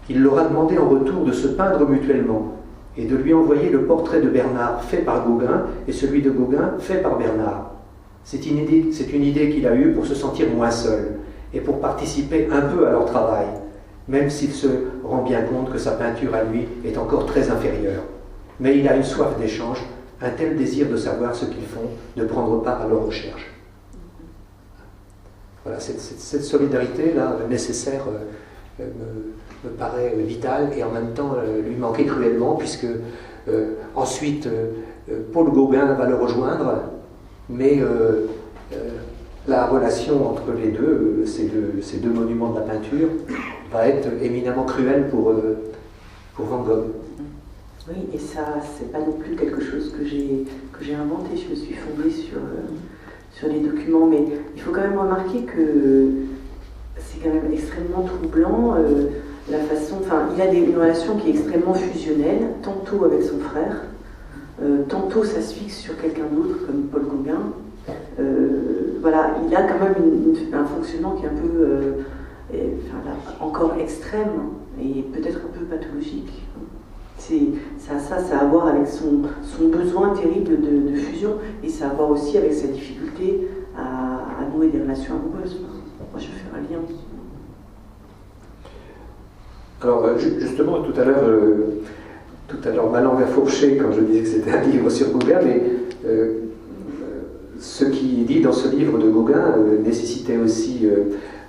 Il leur a demandé en retour de se peindre mutuellement et de lui envoyer le portrait de Bernard fait par Gauguin et celui de Gauguin fait par Bernard. C'est une idée qu'il a eue pour se sentir moins seul et pour participer un peu à leur travail, même s'il se rend bien compte que sa peinture à lui est encore très inférieure. Mais il a une soif d'échange, un tel désir de savoir ce qu'ils font, de prendre part à leurs recherches. Voilà, cette solidarité-là nécessaire me paraît vitale et en même temps lui manquer cruellement, puisque ensuite Paul Gauguin va le rejoindre, mais la relation entre les deux, ces deux monuments de la peinture, va être éminemment cruelle pour Van Gogh. Oui, et ça, c'est pas non plus quelque chose que j'ai inventé. Je me suis fondée sur les documents, mais il faut quand même remarquer que c'est quand même extrêmement troublant la façon. Enfin, il a une relation qui est extrêmement fusionnelle, tantôt avec son frère, tantôt ça se fixe sur quelqu'un d'autre comme Paul Gauguin. Voilà, il a quand même un fonctionnement qui est un peu encore extrême et peut-être un peu pathologique. Ça a à voir avec son besoin terrible de fusion, et ça a à voir aussi avec sa difficulté à nouer des relations amoureuses. Moi, je fais un lien. Alors, justement, tout à l'heure, ma langue a fourché quand je disais que c'était un livre sur Gauguin, mais ce qui est dit dans ce livre de Gauguin nécessitait aussi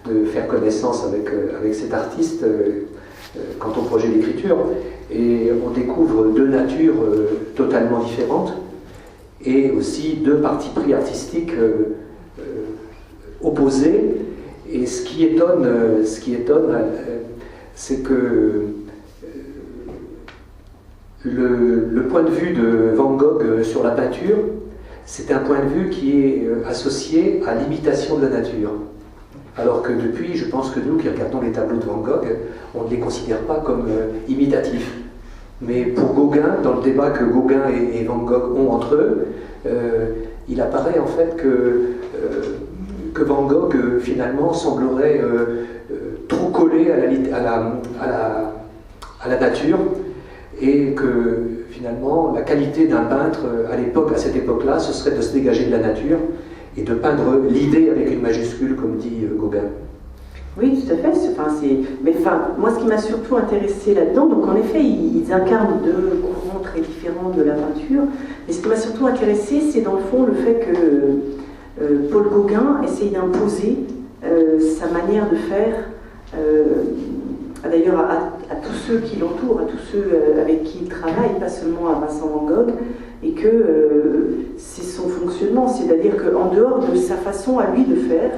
de faire connaissance avec cet artiste quant au projet d'écriture. Et on découvre deux natures totalement différentes et aussi deux partis pris artistiques opposés. Et ce qui étonne, c'est que le point de vue de Van Gogh sur la peinture, c'est un point de vue qui est associé à l'imitation de la nature. Alors que depuis, je pense que nous qui regardons les tableaux de Van Gogh, on ne les considère pas comme imitatifs. Mais pour Gauguin, dans le débat que Gauguin et Van Gogh ont entre eux, il apparaît en fait que Van Gogh finalement semblerait trop collé à la nature, et que finalement la qualité d'un peintre à cette époque-là, ce serait de se dégager de la nature et de peindre l'idée avec une majuscule, comme dit Gauguin. Oui, tout à fait. Moi, ce qui m'a surtout intéressé là-dedans, donc en effet, ils incarnent deux courants très différents de la peinture, mais ce qui m'a surtout intéressé, c'est dans le fond le fait que Paul Gauguin essaye d'imposer sa manière de faire, d'ailleurs à tous ceux qui l'entourent, à tous ceux avec qui il travaille, pas seulement à Vincent Van Gogh, et que c'est son fonctionnement, c'est-à-dire qu'en dehors de sa façon à lui de faire,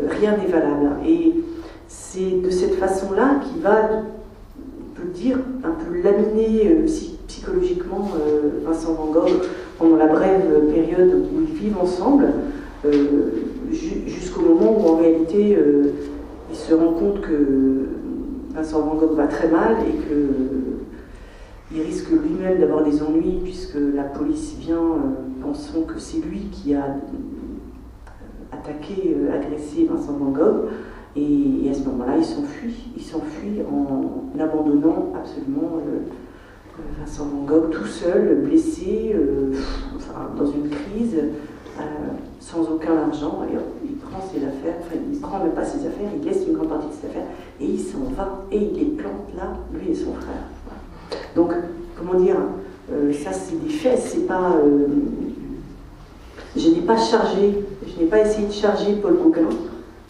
rien n'est valable. Et c'est de cette façon-là qu'il va, on peut le dire, un peu laminer psychologiquement Vincent Van Gogh pendant la brève période où ils vivent ensemble, jusqu'au moment où en réalité il se rend compte que Vincent Van Gogh va très mal et qu'il risque lui-même d'avoir des ennuis puisque la police vient pensant que c'est lui qui a attaqué, agressé Vincent Van Gogh, et à ce moment-là il s'enfuit en abandonnant absolument Vincent Van Gogh tout seul, blessé, dans une crise, sans aucun argent, et il prend ses affaires, il ne prend même pas ses affaires, il laisse une grande partie de ses affaires, et il s'en va, et il les plante là, lui et son frère. Voilà. Donc, comment dire, ça c'est des faits, c'est pas... je n'ai pas essayé de charger Paul Gauguin,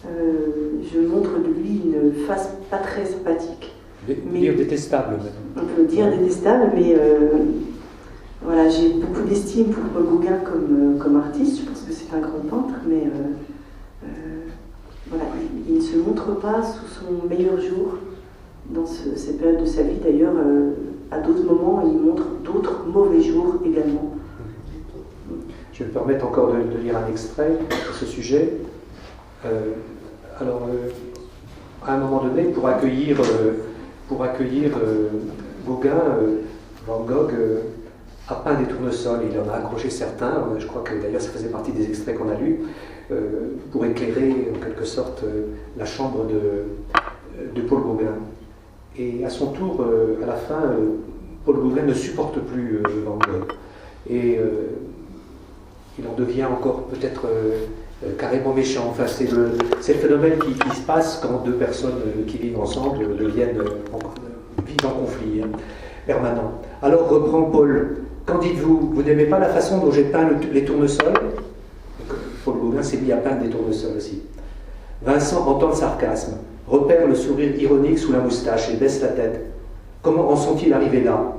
je montre de lui une face pas très sympathique. Dire détestable même. On peut dire détestable, mais voilà, j'ai beaucoup d'estime pour Paul Gauguin comme artiste. Je pense que c'est un grand peintre, mais voilà, il ne se montre pas sous son meilleur jour dans cette période de sa vie. D'ailleurs, à d'autres moments, il montre d'autres mauvais jours également. Je vais me permettre encore de lire un extrait à ce sujet. À un moment donné, pour accueillir Gauguin, Van Gogh a peint des tournesols. Il en a accroché certains. Je crois que d'ailleurs ça faisait partie des extraits qu'on a lus pour éclairer en quelque sorte la chambre de Paul Gauguin. Et à son tour, à la fin, Paul Gauguin ne supporte plus Van Gogh. Et il en devient encore peut-être carrément méchant. Enfin, c'est le phénomène qui se passe quand deux personnes qui vivent ensemble vivent en conflit permanent. Alors reprend Paul, qu'en dites-vous? Vous n'aimez pas la façon dont j'ai peint les tournesols? Paul Gauguin s'est mis à peindre des tournesols aussi. Vincent entend le sarcasme, repère le sourire ironique sous la moustache et baisse la tête. Comment en sont-ils arrivés là?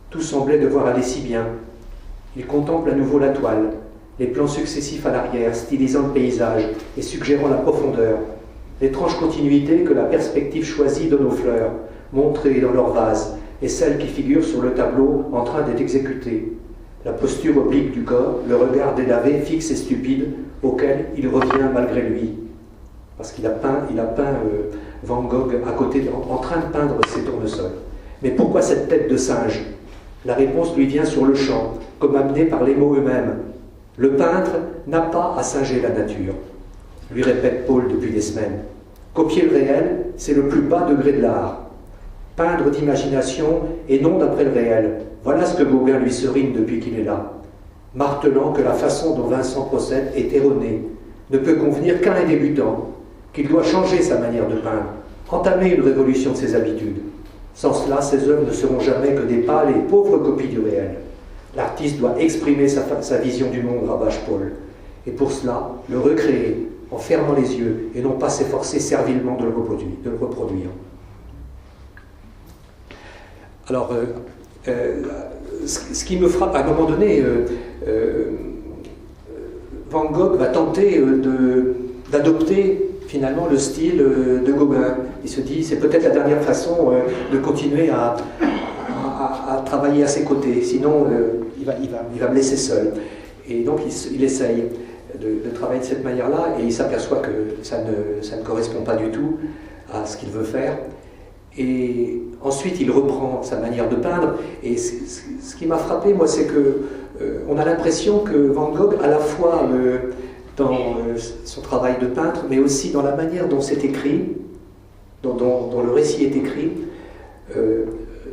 Tout semblait devoir aller si bien. Il contemple à nouveau la toile, les plans successifs à l'arrière, stylisant le paysage et suggérant la profondeur, l'étrange continuité que la perspective choisie donne aux fleurs, montrées dans leur vase, et celles qui figurent sur le tableau en train d'être exécutées. La posture oblique du corps, le regard délavé, fixe et stupide, auquel il revient malgré lui. Parce qu'il a peint Van Gogh à côté, en train de peindre ses tournesols. Mais pourquoi cette tête de singe? La réponse lui vient sur le champ, comme amenée par les mots eux-mêmes. Le peintre n'a pas à singer la nature, lui répète Paul depuis des semaines. Copier le réel, c'est le plus bas degré de l'art. Peindre d'imagination et non d'après le réel, voilà ce que Gauguin lui serine depuis qu'il est là, martelant que la façon dont Vincent procède est erronée, ne peut convenir qu'à un débutant, qu'il doit changer sa manière de peindre, entamer une révolution de ses habitudes. Sans cela, ses œuvres ne seront jamais que des pâles et pauvres copies du réel. L'artiste doit exprimer sa vision du monde, rabâche Paul, et pour cela, le recréer en fermant les yeux et non pas s'efforcer servilement de le reproduire. Alors, ce qui me frappe, à un moment donné, Van Gogh va tenter d'adopter finalement le style de Gauguin. Il se dit, c'est peut-être la dernière façon de continuer à travailler à ses côtés, sinon il va me laisser seul. Et donc il essaye de travailler de cette manière-là, et il s'aperçoit que ça ne correspond pas du tout à ce qu'il veut faire. Et ensuite, il reprend sa manière de peindre. Et ce qui m'a frappé, moi, c'est que on a l'impression que Van Gogh, à la fois dans son travail de peintre, mais aussi dans la manière dont c'est écrit, dont le récit est écrit,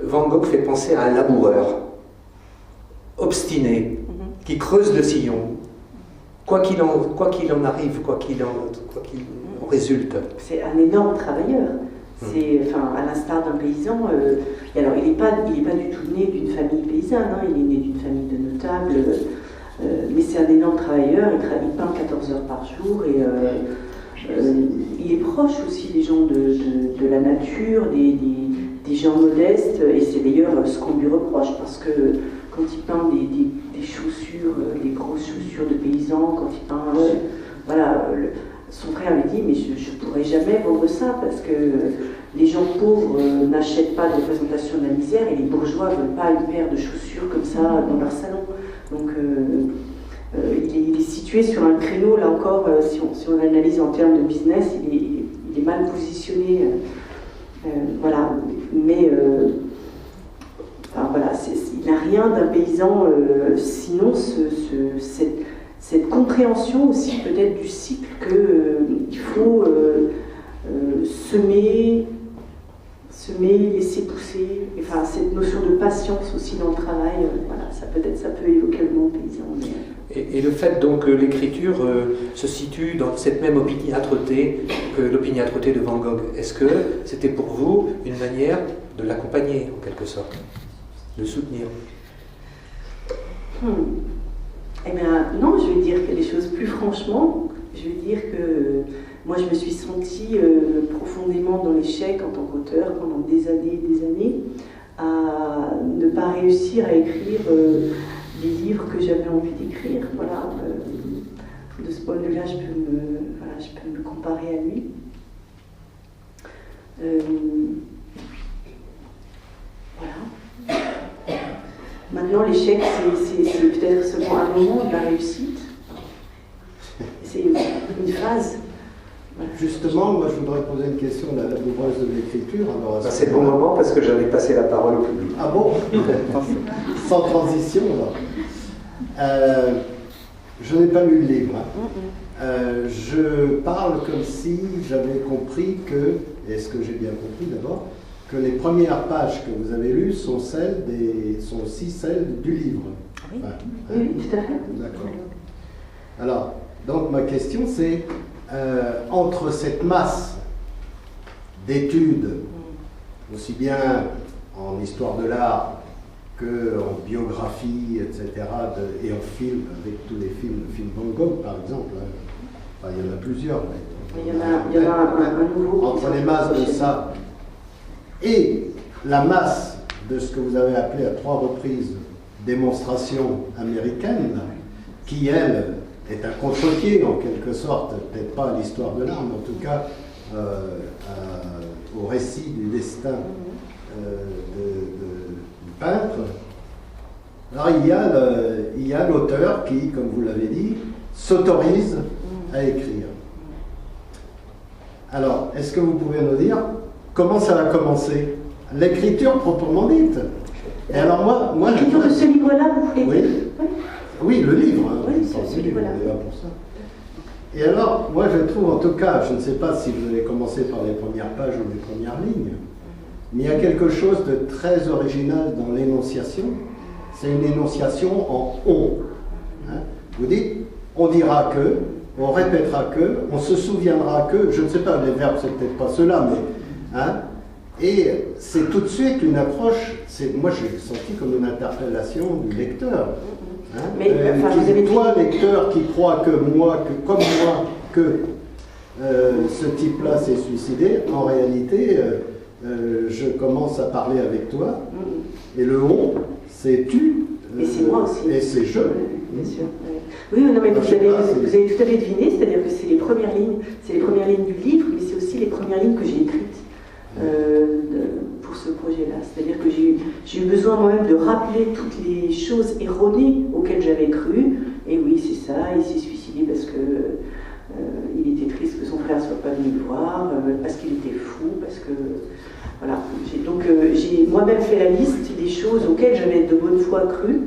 Van Gogh fait penser à un laboureur obstiné, qui creuse le sillon, quoi qu'il en arrive, quoi qu'il en résulte. C'est un énorme travailleur. C'est, à l'instar d'un paysan, alors il n'est pas du tout né d'une famille paysanne, hein, il est né d'une famille de notables, mais c'est un énorme travailleur, il peint 14 heures par jour, et il est proche aussi des gens de la nature, des gens modestes, et c'est d'ailleurs ce qu'on lui reproche, parce que quand il peint des chaussures, des grosses chaussures de paysans, quand il peint... son frère lui dit, mais je ne pourrais jamais vendre ça, parce que les gens pauvres n'achètent pas de représentation de la misère, et les bourgeois ne veulent pas une paire de chaussures comme ça dans leur salon. Donc il est situé sur un créneau, là encore, si on l'analyse en termes de business, il est mal positionné. Mais il n'a rien d'un paysan, sinon cette compréhension aussi peut-être du cycle qu'il faut semer, laisser pousser, cette notion de patience aussi dans le travail, ça peut évoquer le monde paysan. Et le fait donc que l'écriture se situe dans cette même opiniâtreté que l'opiniâtreté de Van Gogh, est-ce que c'était pour vous une manière de l'accompagner en quelque sorte, de le soutenir? Eh bien, non, je vais dire les choses plus franchement. Je vais dire que moi, je me suis sentie profondément dans l'échec en tant qu'auteur pendant des années et des années, à ne pas réussir à écrire les livres que j'avais envie d'écrire. De ce point de vue-là, je je peux me comparer à lui. Voilà. Maintenant, l'échec, c'est peut-être seulement un moment de la réussite. C'est une phase. Voilà. Justement, moi je voudrais poser une question à l'ouvrage de l'écriture. C'est le bon moment parce que j'allais passer la parole au public. Ah bon? Sans transition, là. Je n'ai pas lu le livre. Hein. Je parle comme si j'avais compris que, est-ce que j'ai bien compris d'abord, que les premières pages que vous avez lues sont aussi celles du livre. Oui, enfin, oui, tout à fait. D'accord. Alors, donc ma question c'est, entre cette masse d'études, aussi bien en histoire de l'art qu'en biographie, etc., et en film, avec tous les films, le film Van Gogh par exemple, hein. Enfin, il y en a plusieurs. Mais il y en a un nouveau. Entre les masses de ça et la masse de ce que vous avez appelé à 3 reprises démonstration américaine, qui elle est un contre-pied en quelque sorte, peut-être pas à l'histoire de l'art, mais en tout cas au récit du destin du peintre. Alors il y a l'auteur qui, comme vous l'avez dit, s'autorise à écrire. Alors, est-ce que vous pouvez nous dire comment ça va commencer? L'écriture proprement dite. Et alors moi l'écriture de ce livre-là, vous voulez dire? Oui, le livre. Hein, oui, c'est ce livre-là. Pour ça. Et alors, moi je trouve, en tout cas, je ne sais pas si vous allez commencer par les premières pages ou les premières lignes, mais il y a quelque chose de très original dans l'énonciation. C'est une énonciation en on. Hein? Vous dites, on dira que, on répétera que, on se souviendra que, je ne sais pas, les verbes c'est peut-être pas cela, mais... Hein? Et c'est tout de suite une approche, moi j'ai senti comme une interpellation du lecteur. Hein? Mais, vous avez toi, lecteur, qui crois que moi, comme moi, que ce type-là s'est suicidé, en réalité, je commence à parler avec toi, et le on, c'est tu, et c'est moi aussi. Et c'est je. Bien sûr. Oui, non, mais vous avez tout à fait deviné, c'est-à-dire que c'est les premières lignes du livre, mais c'est aussi les premières lignes que j'ai écrites pour ce projet-là. C'est-à-dire que j'ai eu besoin moi-même de rappeler toutes les choses erronées auxquelles j'avais cru. Et oui, c'est ça, il s'est suicidé parce que il était triste que son frère ne soit pas venu le voir, parce qu'il était fou, parce que... Voilà. J'ai moi-même fait la liste des choses auxquelles j'avais de bonne foi cru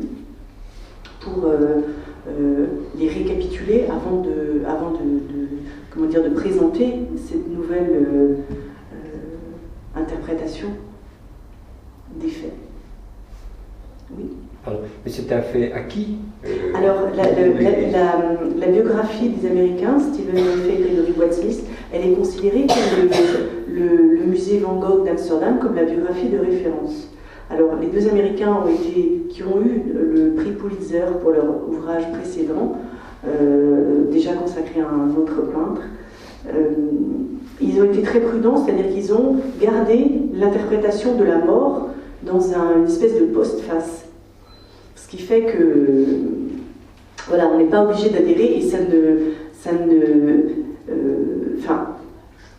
pour les récapituler avant de présenter cette nouvelle interprétation des faits. Oui. Pardon. Mais c'est un fait acquis Alors, la biographie des Américains, Stephen Fay et Gregory Wadsmith, elle est considérée comme le musée Van Gogh d'Amsterdam comme la biographie de référence. Alors, les deux Américains qui ont eu le prix Pulitzer pour leur ouvrage précédent, déjà consacré à un autre peintre, ils ont été très prudents, c'est-à-dire qu'ils ont gardé l'interprétation de la mort dans une espèce de postface. Ce qui fait que, voilà, on n'est pas obligé d'adhérer et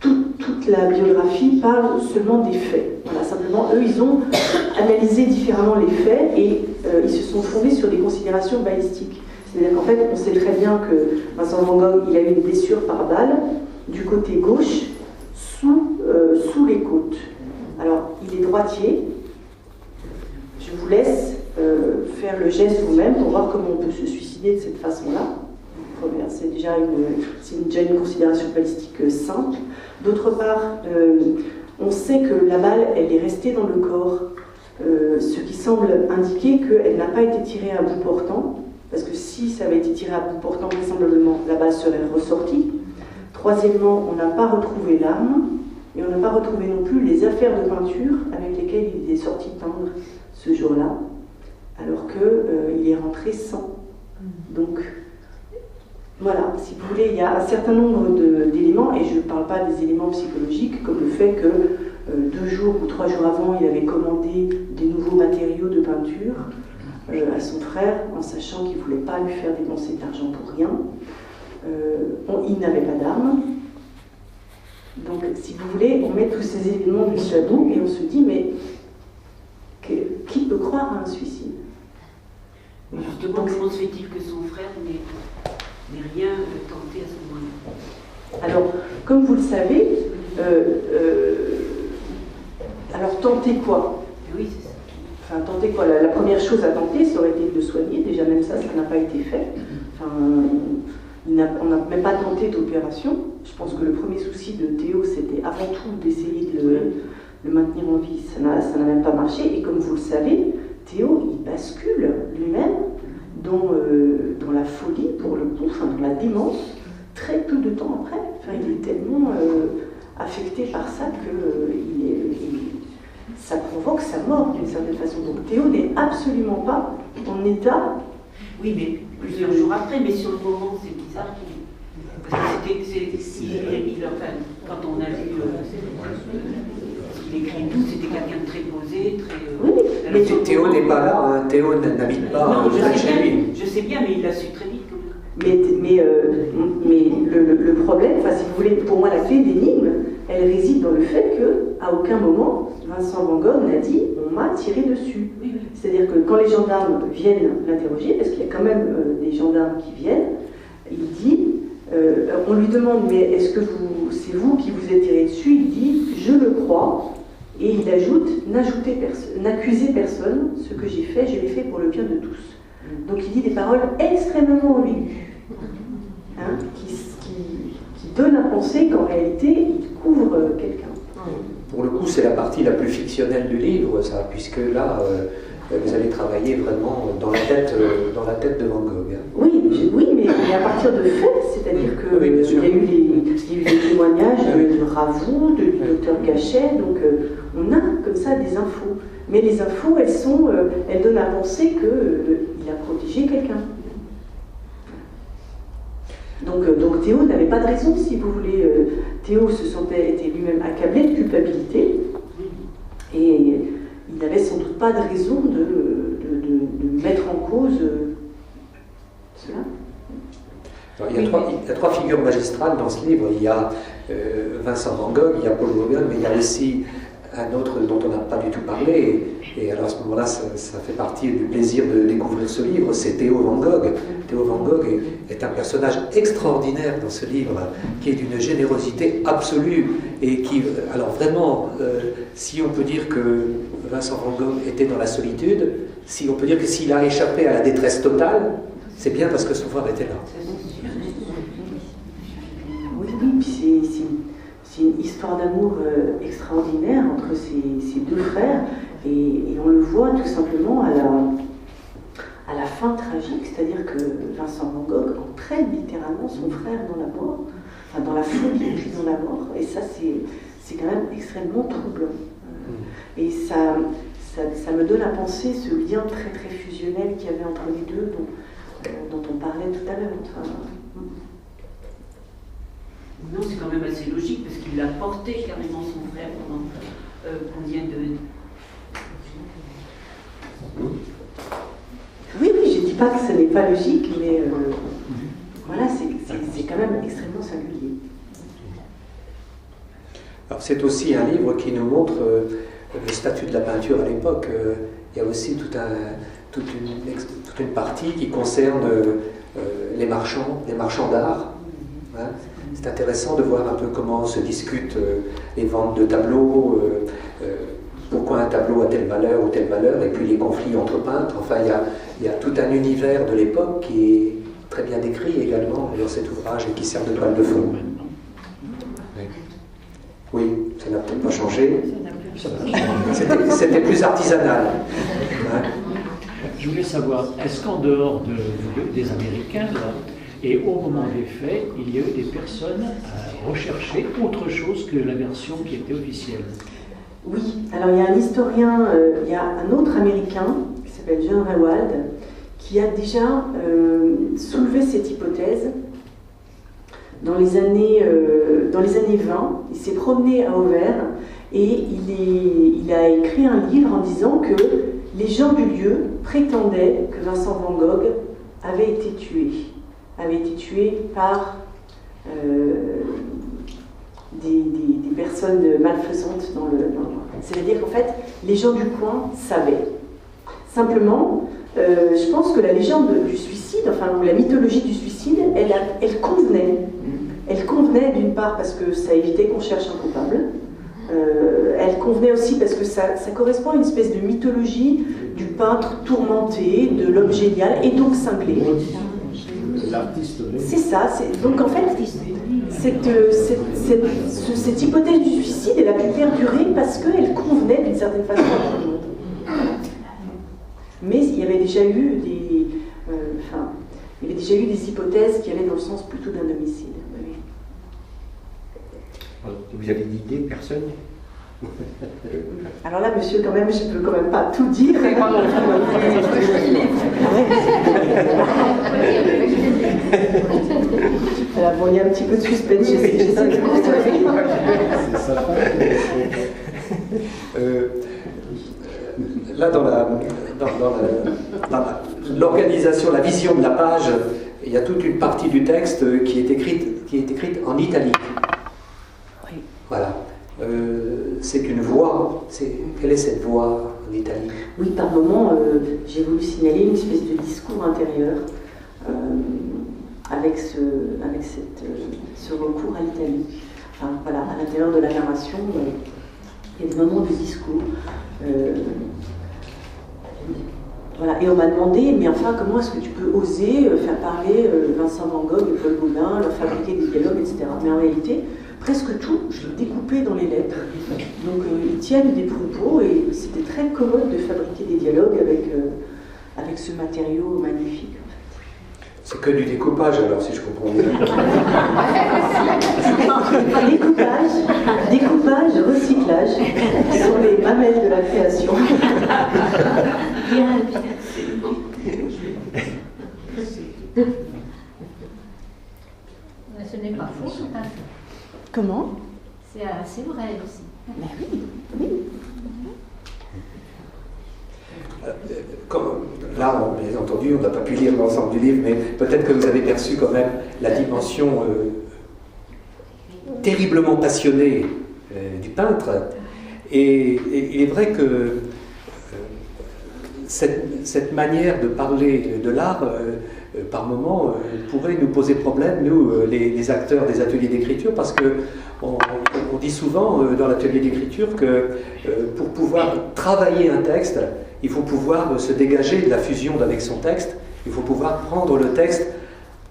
toute la biographie parle seulement des faits. Voilà, simplement, eux, ils ont analysé différemment les faits et ils se sont fondés sur des considérations balistiques. C'est-à-dire qu'en fait, on sait très bien que Vincent Van Gogh, il a eu une blessure par balle du côté gauche, sous les côtes. Alors, il est droitier. Je vous laisse faire le geste vous-même pour voir comment on peut se suicider de cette façon-là. C'est déjà une considération balistique simple. D'autre part, on sait que la balle, elle est restée dans le corps, ce qui semble indiquer qu'elle n'a pas été tirée à bout portant, parce que si ça avait été tiré à bout portant, vraisemblablement, la balle serait ressortie. Troisièmement, on n'a pas retrouvé l'arme, et on n'a pas retrouvé non plus les affaires de peinture avec lesquelles il est sorti peindre ce jour-là, alors qu'il est rentré sans. Donc, voilà, si vous voulez, il y a un certain nombre d'éléments, et je ne parle pas des éléments psychologiques, comme le fait que 2 jours ou 3 jours avant, il avait commandé des nouveaux matériaux de peinture à son frère, en sachant qu'il ne voulait pas lui faire dépenser d'argent pour rien. il n'avait pas d'armes. Donc, si vous voulez, on met tous ces événements du tabou et on se dit, mais qui peut croire à un suicide? Justement, comment se fait-il que son frère n'ait rien tenté à ce moment-là? Alors, comme vous le savez, alors tenter quoi? Oui, c'est ça. Enfin, tenter quoi? La première chose à tenter, ça aurait été de le soigner. Déjà, même ça n'a pas été fait. Enfin, on n'a même pas tenté d'opération. Je pense que le premier souci de Théo, c'était avant tout d'essayer de le maintenir en vie. Ça n'a même pas marché. Et comme vous le savez, Théo, il bascule lui-même dans la folie, pour le coup, enfin, dans la démence, très peu de temps après. Enfin, il est tellement affecté par ça que ça provoque sa mort d'une certaine façon. Donc Théo n'est absolument pas en état. Oui, mais plusieurs jours après, mais sur le moment, c'est bizarre parce que enfin, quand on a vu il écrit tout, c'était quelqu'un de très posé, très. Oui, mais Théo n'est pas là, hein. Théo n'habite pas chez lui. Je sais bien, mais il l'a su très vite quand même. Mais le problème, enfin si vous voulez, pour moi la clé d'énigme, elle réside dans le fait qu'à aucun moment, Vincent Van Gogh n'a dit on m'a tiré dessus. Oui, oui. C'est-à-dire que quand les gendarmes viennent l'interroger, parce qu'il y a quand même des gendarmes qui viennent, il dit, on lui demande mais est-ce que c'est vous qui vous êtes tiré dessus? Il dit je le crois, et il ajoute n'accusez personne, ce que j'ai fait, je l'ai fait pour le bien de tous. Donc il dit des paroles extrêmement ambiguës, hein, qui donnent à penser qu'en réalité il couvre quelqu'un. Pour le coup, c'est la partie la plus fictionnelle du livre, ça, puisque là, vous allez travailler vraiment dans la tête de Van Gogh. Hein. Oui, mais à partir de faits, c'est-à-dire qu'il oui, y a eu des témoignages de Ravoux, du docteur Gachet, donc on a comme ça des infos. Mais les infos, elles donnent à penser qu'il a protégé quelqu'un. Donc Théo n'avait pas de raison, si vous voulez. Théo était lui-même accablé de culpabilité, et il n'avait sans doute pas de raison de mettre en cause cela. Alors, il y a trois figures magistrales dans ce livre. Il y a Vincent Van Gogh, il y a Paul Gauguin, mais il y a aussi un autre dont on n'a pas du tout parlé. Et alors à ce moment-là, ça fait partie du plaisir de découvrir ce livre, c'est Théo Van Gogh. Théo Van Gogh est un personnage extraordinaire dans ce livre, qui est d'une générosité absolue, et qui, alors vraiment, si on peut dire que Vincent Van Gogh était dans la solitude, si on peut dire que s'il a échappé à la détresse totale, c'est bien parce que son frère était là. Oui, puis c'est une histoire d'amour extraordinaire entre ces deux frères, et on le voit tout simplement à la fin tragique, c'est-à-dire que Vincent Van Gogh entraîne littéralement son frère dans la mort, enfin dans la folie puis dans la mort, et ça c'est quand même extrêmement troublant. Et ça me donne à penser ce lien très très fusionnel qu'il y avait entre les deux, dont on parlait tout à l'heure. Enfin, non, c'est quand même assez logique, parce qu'il a porté carrément son frère pendant combien de... Oui, je ne dis pas que ce n'est pas logique, mais voilà, c'est quand même extrêmement singulier. Alors c'est aussi un livre qui nous montre le statut de la peinture à l'époque. Il y a aussi toute une partie qui concerne les marchands d'art. Hein. C'est intéressant de voir un peu comment se discutent les ventes de tableaux, pourquoi un tableau a tel valeur ou tel valeur, et puis les conflits entre peintres. Enfin, il y a tout un univers de l'époque qui est très bien décrit également dans cet ouvrage et qui sert de toile de fond. Oui, ça n'a peut-être pas changé. C'était plus artisanal. Hein. Je voulais savoir, est-ce qu'en dehors des Américains, là, et au moment des faits, il y a eu des personnes à rechercher autre chose que la version qui était officielle? Oui, alors il y a un historien, il y a un autre Américain qui s'appelle John Rewald, qui a déjà soulevé cette hypothèse dans les années 20. Il s'est promené à Auvers et il a écrit un livre en disant que les gens du lieu prétendaient que Vincent Van Gogh avait été tué. avaient été tués par des personnes malfaisantes dans le coin. C'est-à-dire qu'en fait, les gens du coin savaient. Simplement, je pense que la légende du suicide, enfin, ou la mythologie du suicide, elle convenait. Elle convenait d'une part parce que ça évitait qu'on cherche un coupable. Elle convenait aussi parce que ça correspond à une espèce de mythologie du peintre tourmenté, de l'homme génial et donc cinglé. L'artiste. C'est ça. Donc en fait, cette hypothèse du suicide, elle a pu perdurer parce qu'elle convenait d'une certaine façon à tout le monde. Mais il y avait déjà eu des hypothèses qui allaient dans le sens plutôt d'un homicide. Vous avez une idée, personne? Alors là, monsieur, quand même, je ne peux quand même pas tout dire. Alors bon, il y a un petit peu de suspense, j'essaie de C'est ça. Là, dans l'organisation, la vision de la page, il y a toute une partie du texte qui est écrite en italique. Oui. Voilà. C'est une voix. Quelle est cette voix en italique? Oui, par moment, j'ai voulu signaler une espèce de discours intérieur avec ce recours à l'Italie. Enfin, voilà, à l'intérieur de la narration, il y a des moments de discours. Voilà, et on m'a demandé, mais enfin, comment est-ce que tu peux oser faire parler Vincent Van Gogh et Paul Gauguin, leur fabriquer des dialogues, etc. Mais en réalité, presque tout, je l'ai découpé dans les lettres. Donc, ils tiennent des propos et c'était très commode de fabriquer des dialogues avec ce matériau magnifique. C'est que du découpage, alors, si je comprends bien. Découpage, recyclage, ce sont les mamelles de la création. Bien, ce n'est pas faux, tout à fait. Comment? C'est assez vrai aussi. Mais oui. Là, bien entendu, on n'a pas pu lire l'ensemble du livre, mais peut-être que vous avez perçu quand même la dimension terriblement passionnée du peintre. Et il est vrai que cette manière de parler de l'art, par moments, pourrait nous poser problème, nous, les acteurs des ateliers d'écriture, parce qu'on dit souvent dans l'atelier d'écriture que pour pouvoir travailler un texte, il faut pouvoir se dégager de la fusion avec son texte, il faut pouvoir prendre le texte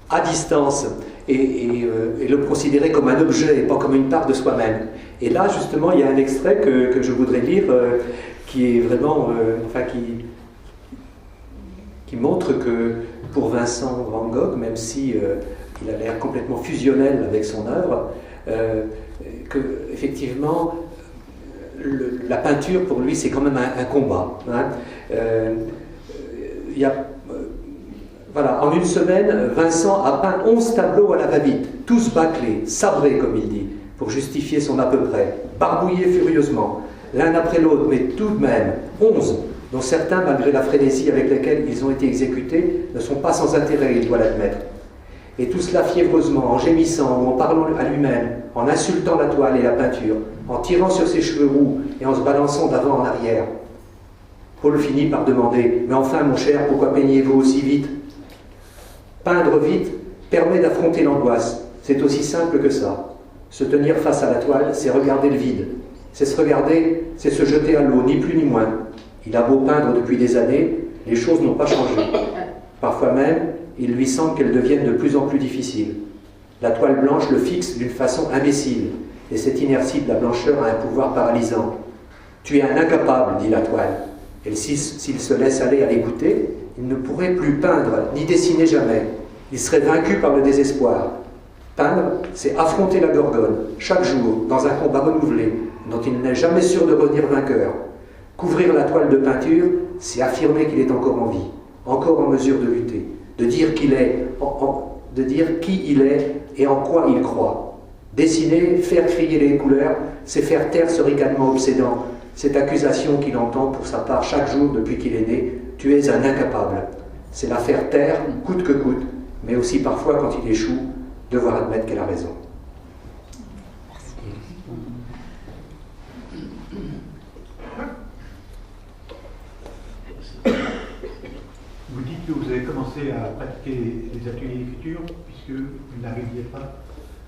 à distance et le considérer comme un objet et pas comme une part de soi-même. Et là, justement, il y a un extrait que je voudrais lire qui est vraiment, qui montre que pour Vincent Van Gogh, même si il a l'air complètement fusionnel avec son œuvre, que effectivement la peinture pour lui c'est quand même un combat. Hein. Voilà, en une semaine, Vincent a peint 11 tableaux à la va-vite, tous bâclés, sabrés comme il dit, pour justifier son à peu près, barbouillés furieusement, l'un après l'autre, mais tout de même 11, dont certains, malgré la frénésie avec laquelle ils ont été exécutés, ne sont pas sans intérêt, il doit l'admettre. Et tout cela fiévreusement, en gémissant ou en parlant à lui-même, en insultant la toile et la peinture, en tirant sur ses cheveux roux et en se balançant d'avant en arrière. Paul finit par demander « Mais enfin, mon cher, pourquoi peignez-vous aussi vite ?» Peindre vite permet d'affronter l'angoisse. C'est aussi simple que ça. Se tenir face à la toile, c'est regarder le vide. C'est se regarder, c'est se jeter à l'eau, ni plus ni moins. Il a beau peindre depuis des années, les choses n'ont pas changé. Parfois même, il lui semble qu'elles deviennent de plus en plus difficiles. La toile blanche le fixe d'une façon imbécile, et cette inertie de la blancheur a un pouvoir paralysant. « Tu es un incapable, dit la toile. Et s'il se laisse aller à l'écouter, il ne pourrait plus peindre ni dessiner jamais. Il serait vaincu par le désespoir. Peindre, c'est affronter la Gorgone, chaque jour, dans un combat renouvelé, dont il n'est jamais sûr de revenir vainqueur. Couvrir la toile de peinture, c'est affirmer qu'il est encore en vie, encore en mesure de lutter, de dire qui il est et en quoi il croit. Dessiner, faire crier les couleurs, c'est faire taire ce ricanement obsédant, cette accusation qu'il entend pour sa part chaque jour depuis qu'il est né. Tu es un incapable. C'est la faire taire, coûte que coûte, mais aussi parfois, quand il échoue, devoir admettre qu'elle a raison. Vous dites que vous avez commencé à pratiquer les ateliers d'écriture puisque vous n'arriviez pas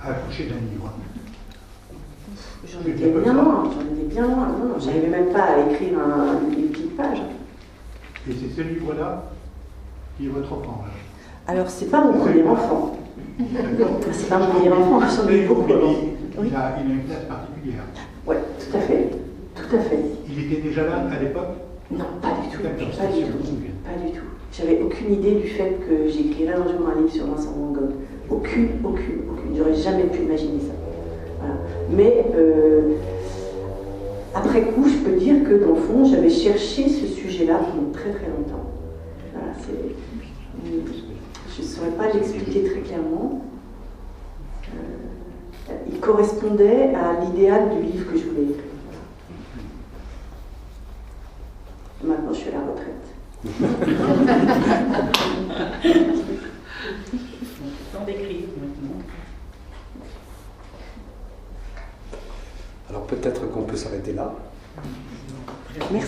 à accoucher d'un livre. J'en étais bien loin, non, j'arrivais même pas à écrire une petite page. Et c'est ce livre-là qui est votre enfant. Alors, c'est pas mon premier enfant. C'est pas mon premier enfant, j'en ai beaucoup. Il a une place particulière. Oui, tout à fait. Tout à fait. Il était déjà là à l'époque? Non, pas du tout. Pas du tout. Pas du tout. J'avais aucune idée du fait que j'écrirais un jour un livre sur Vincent Van Gogh. Aucune. J'aurais jamais pu imaginer ça. Voilà. Mais après coup, je peux dire que dans le fond, j'avais cherché ce sujet-là pendant très très longtemps. Voilà, je ne saurais pas l'expliquer très clairement. Il correspondait à l'idéal du livre que je voulais écrire. Maintenant, je suis à la retraite. Temps d'écrire maintenant. Alors peut-être qu'on peut s'arrêter là. Merci.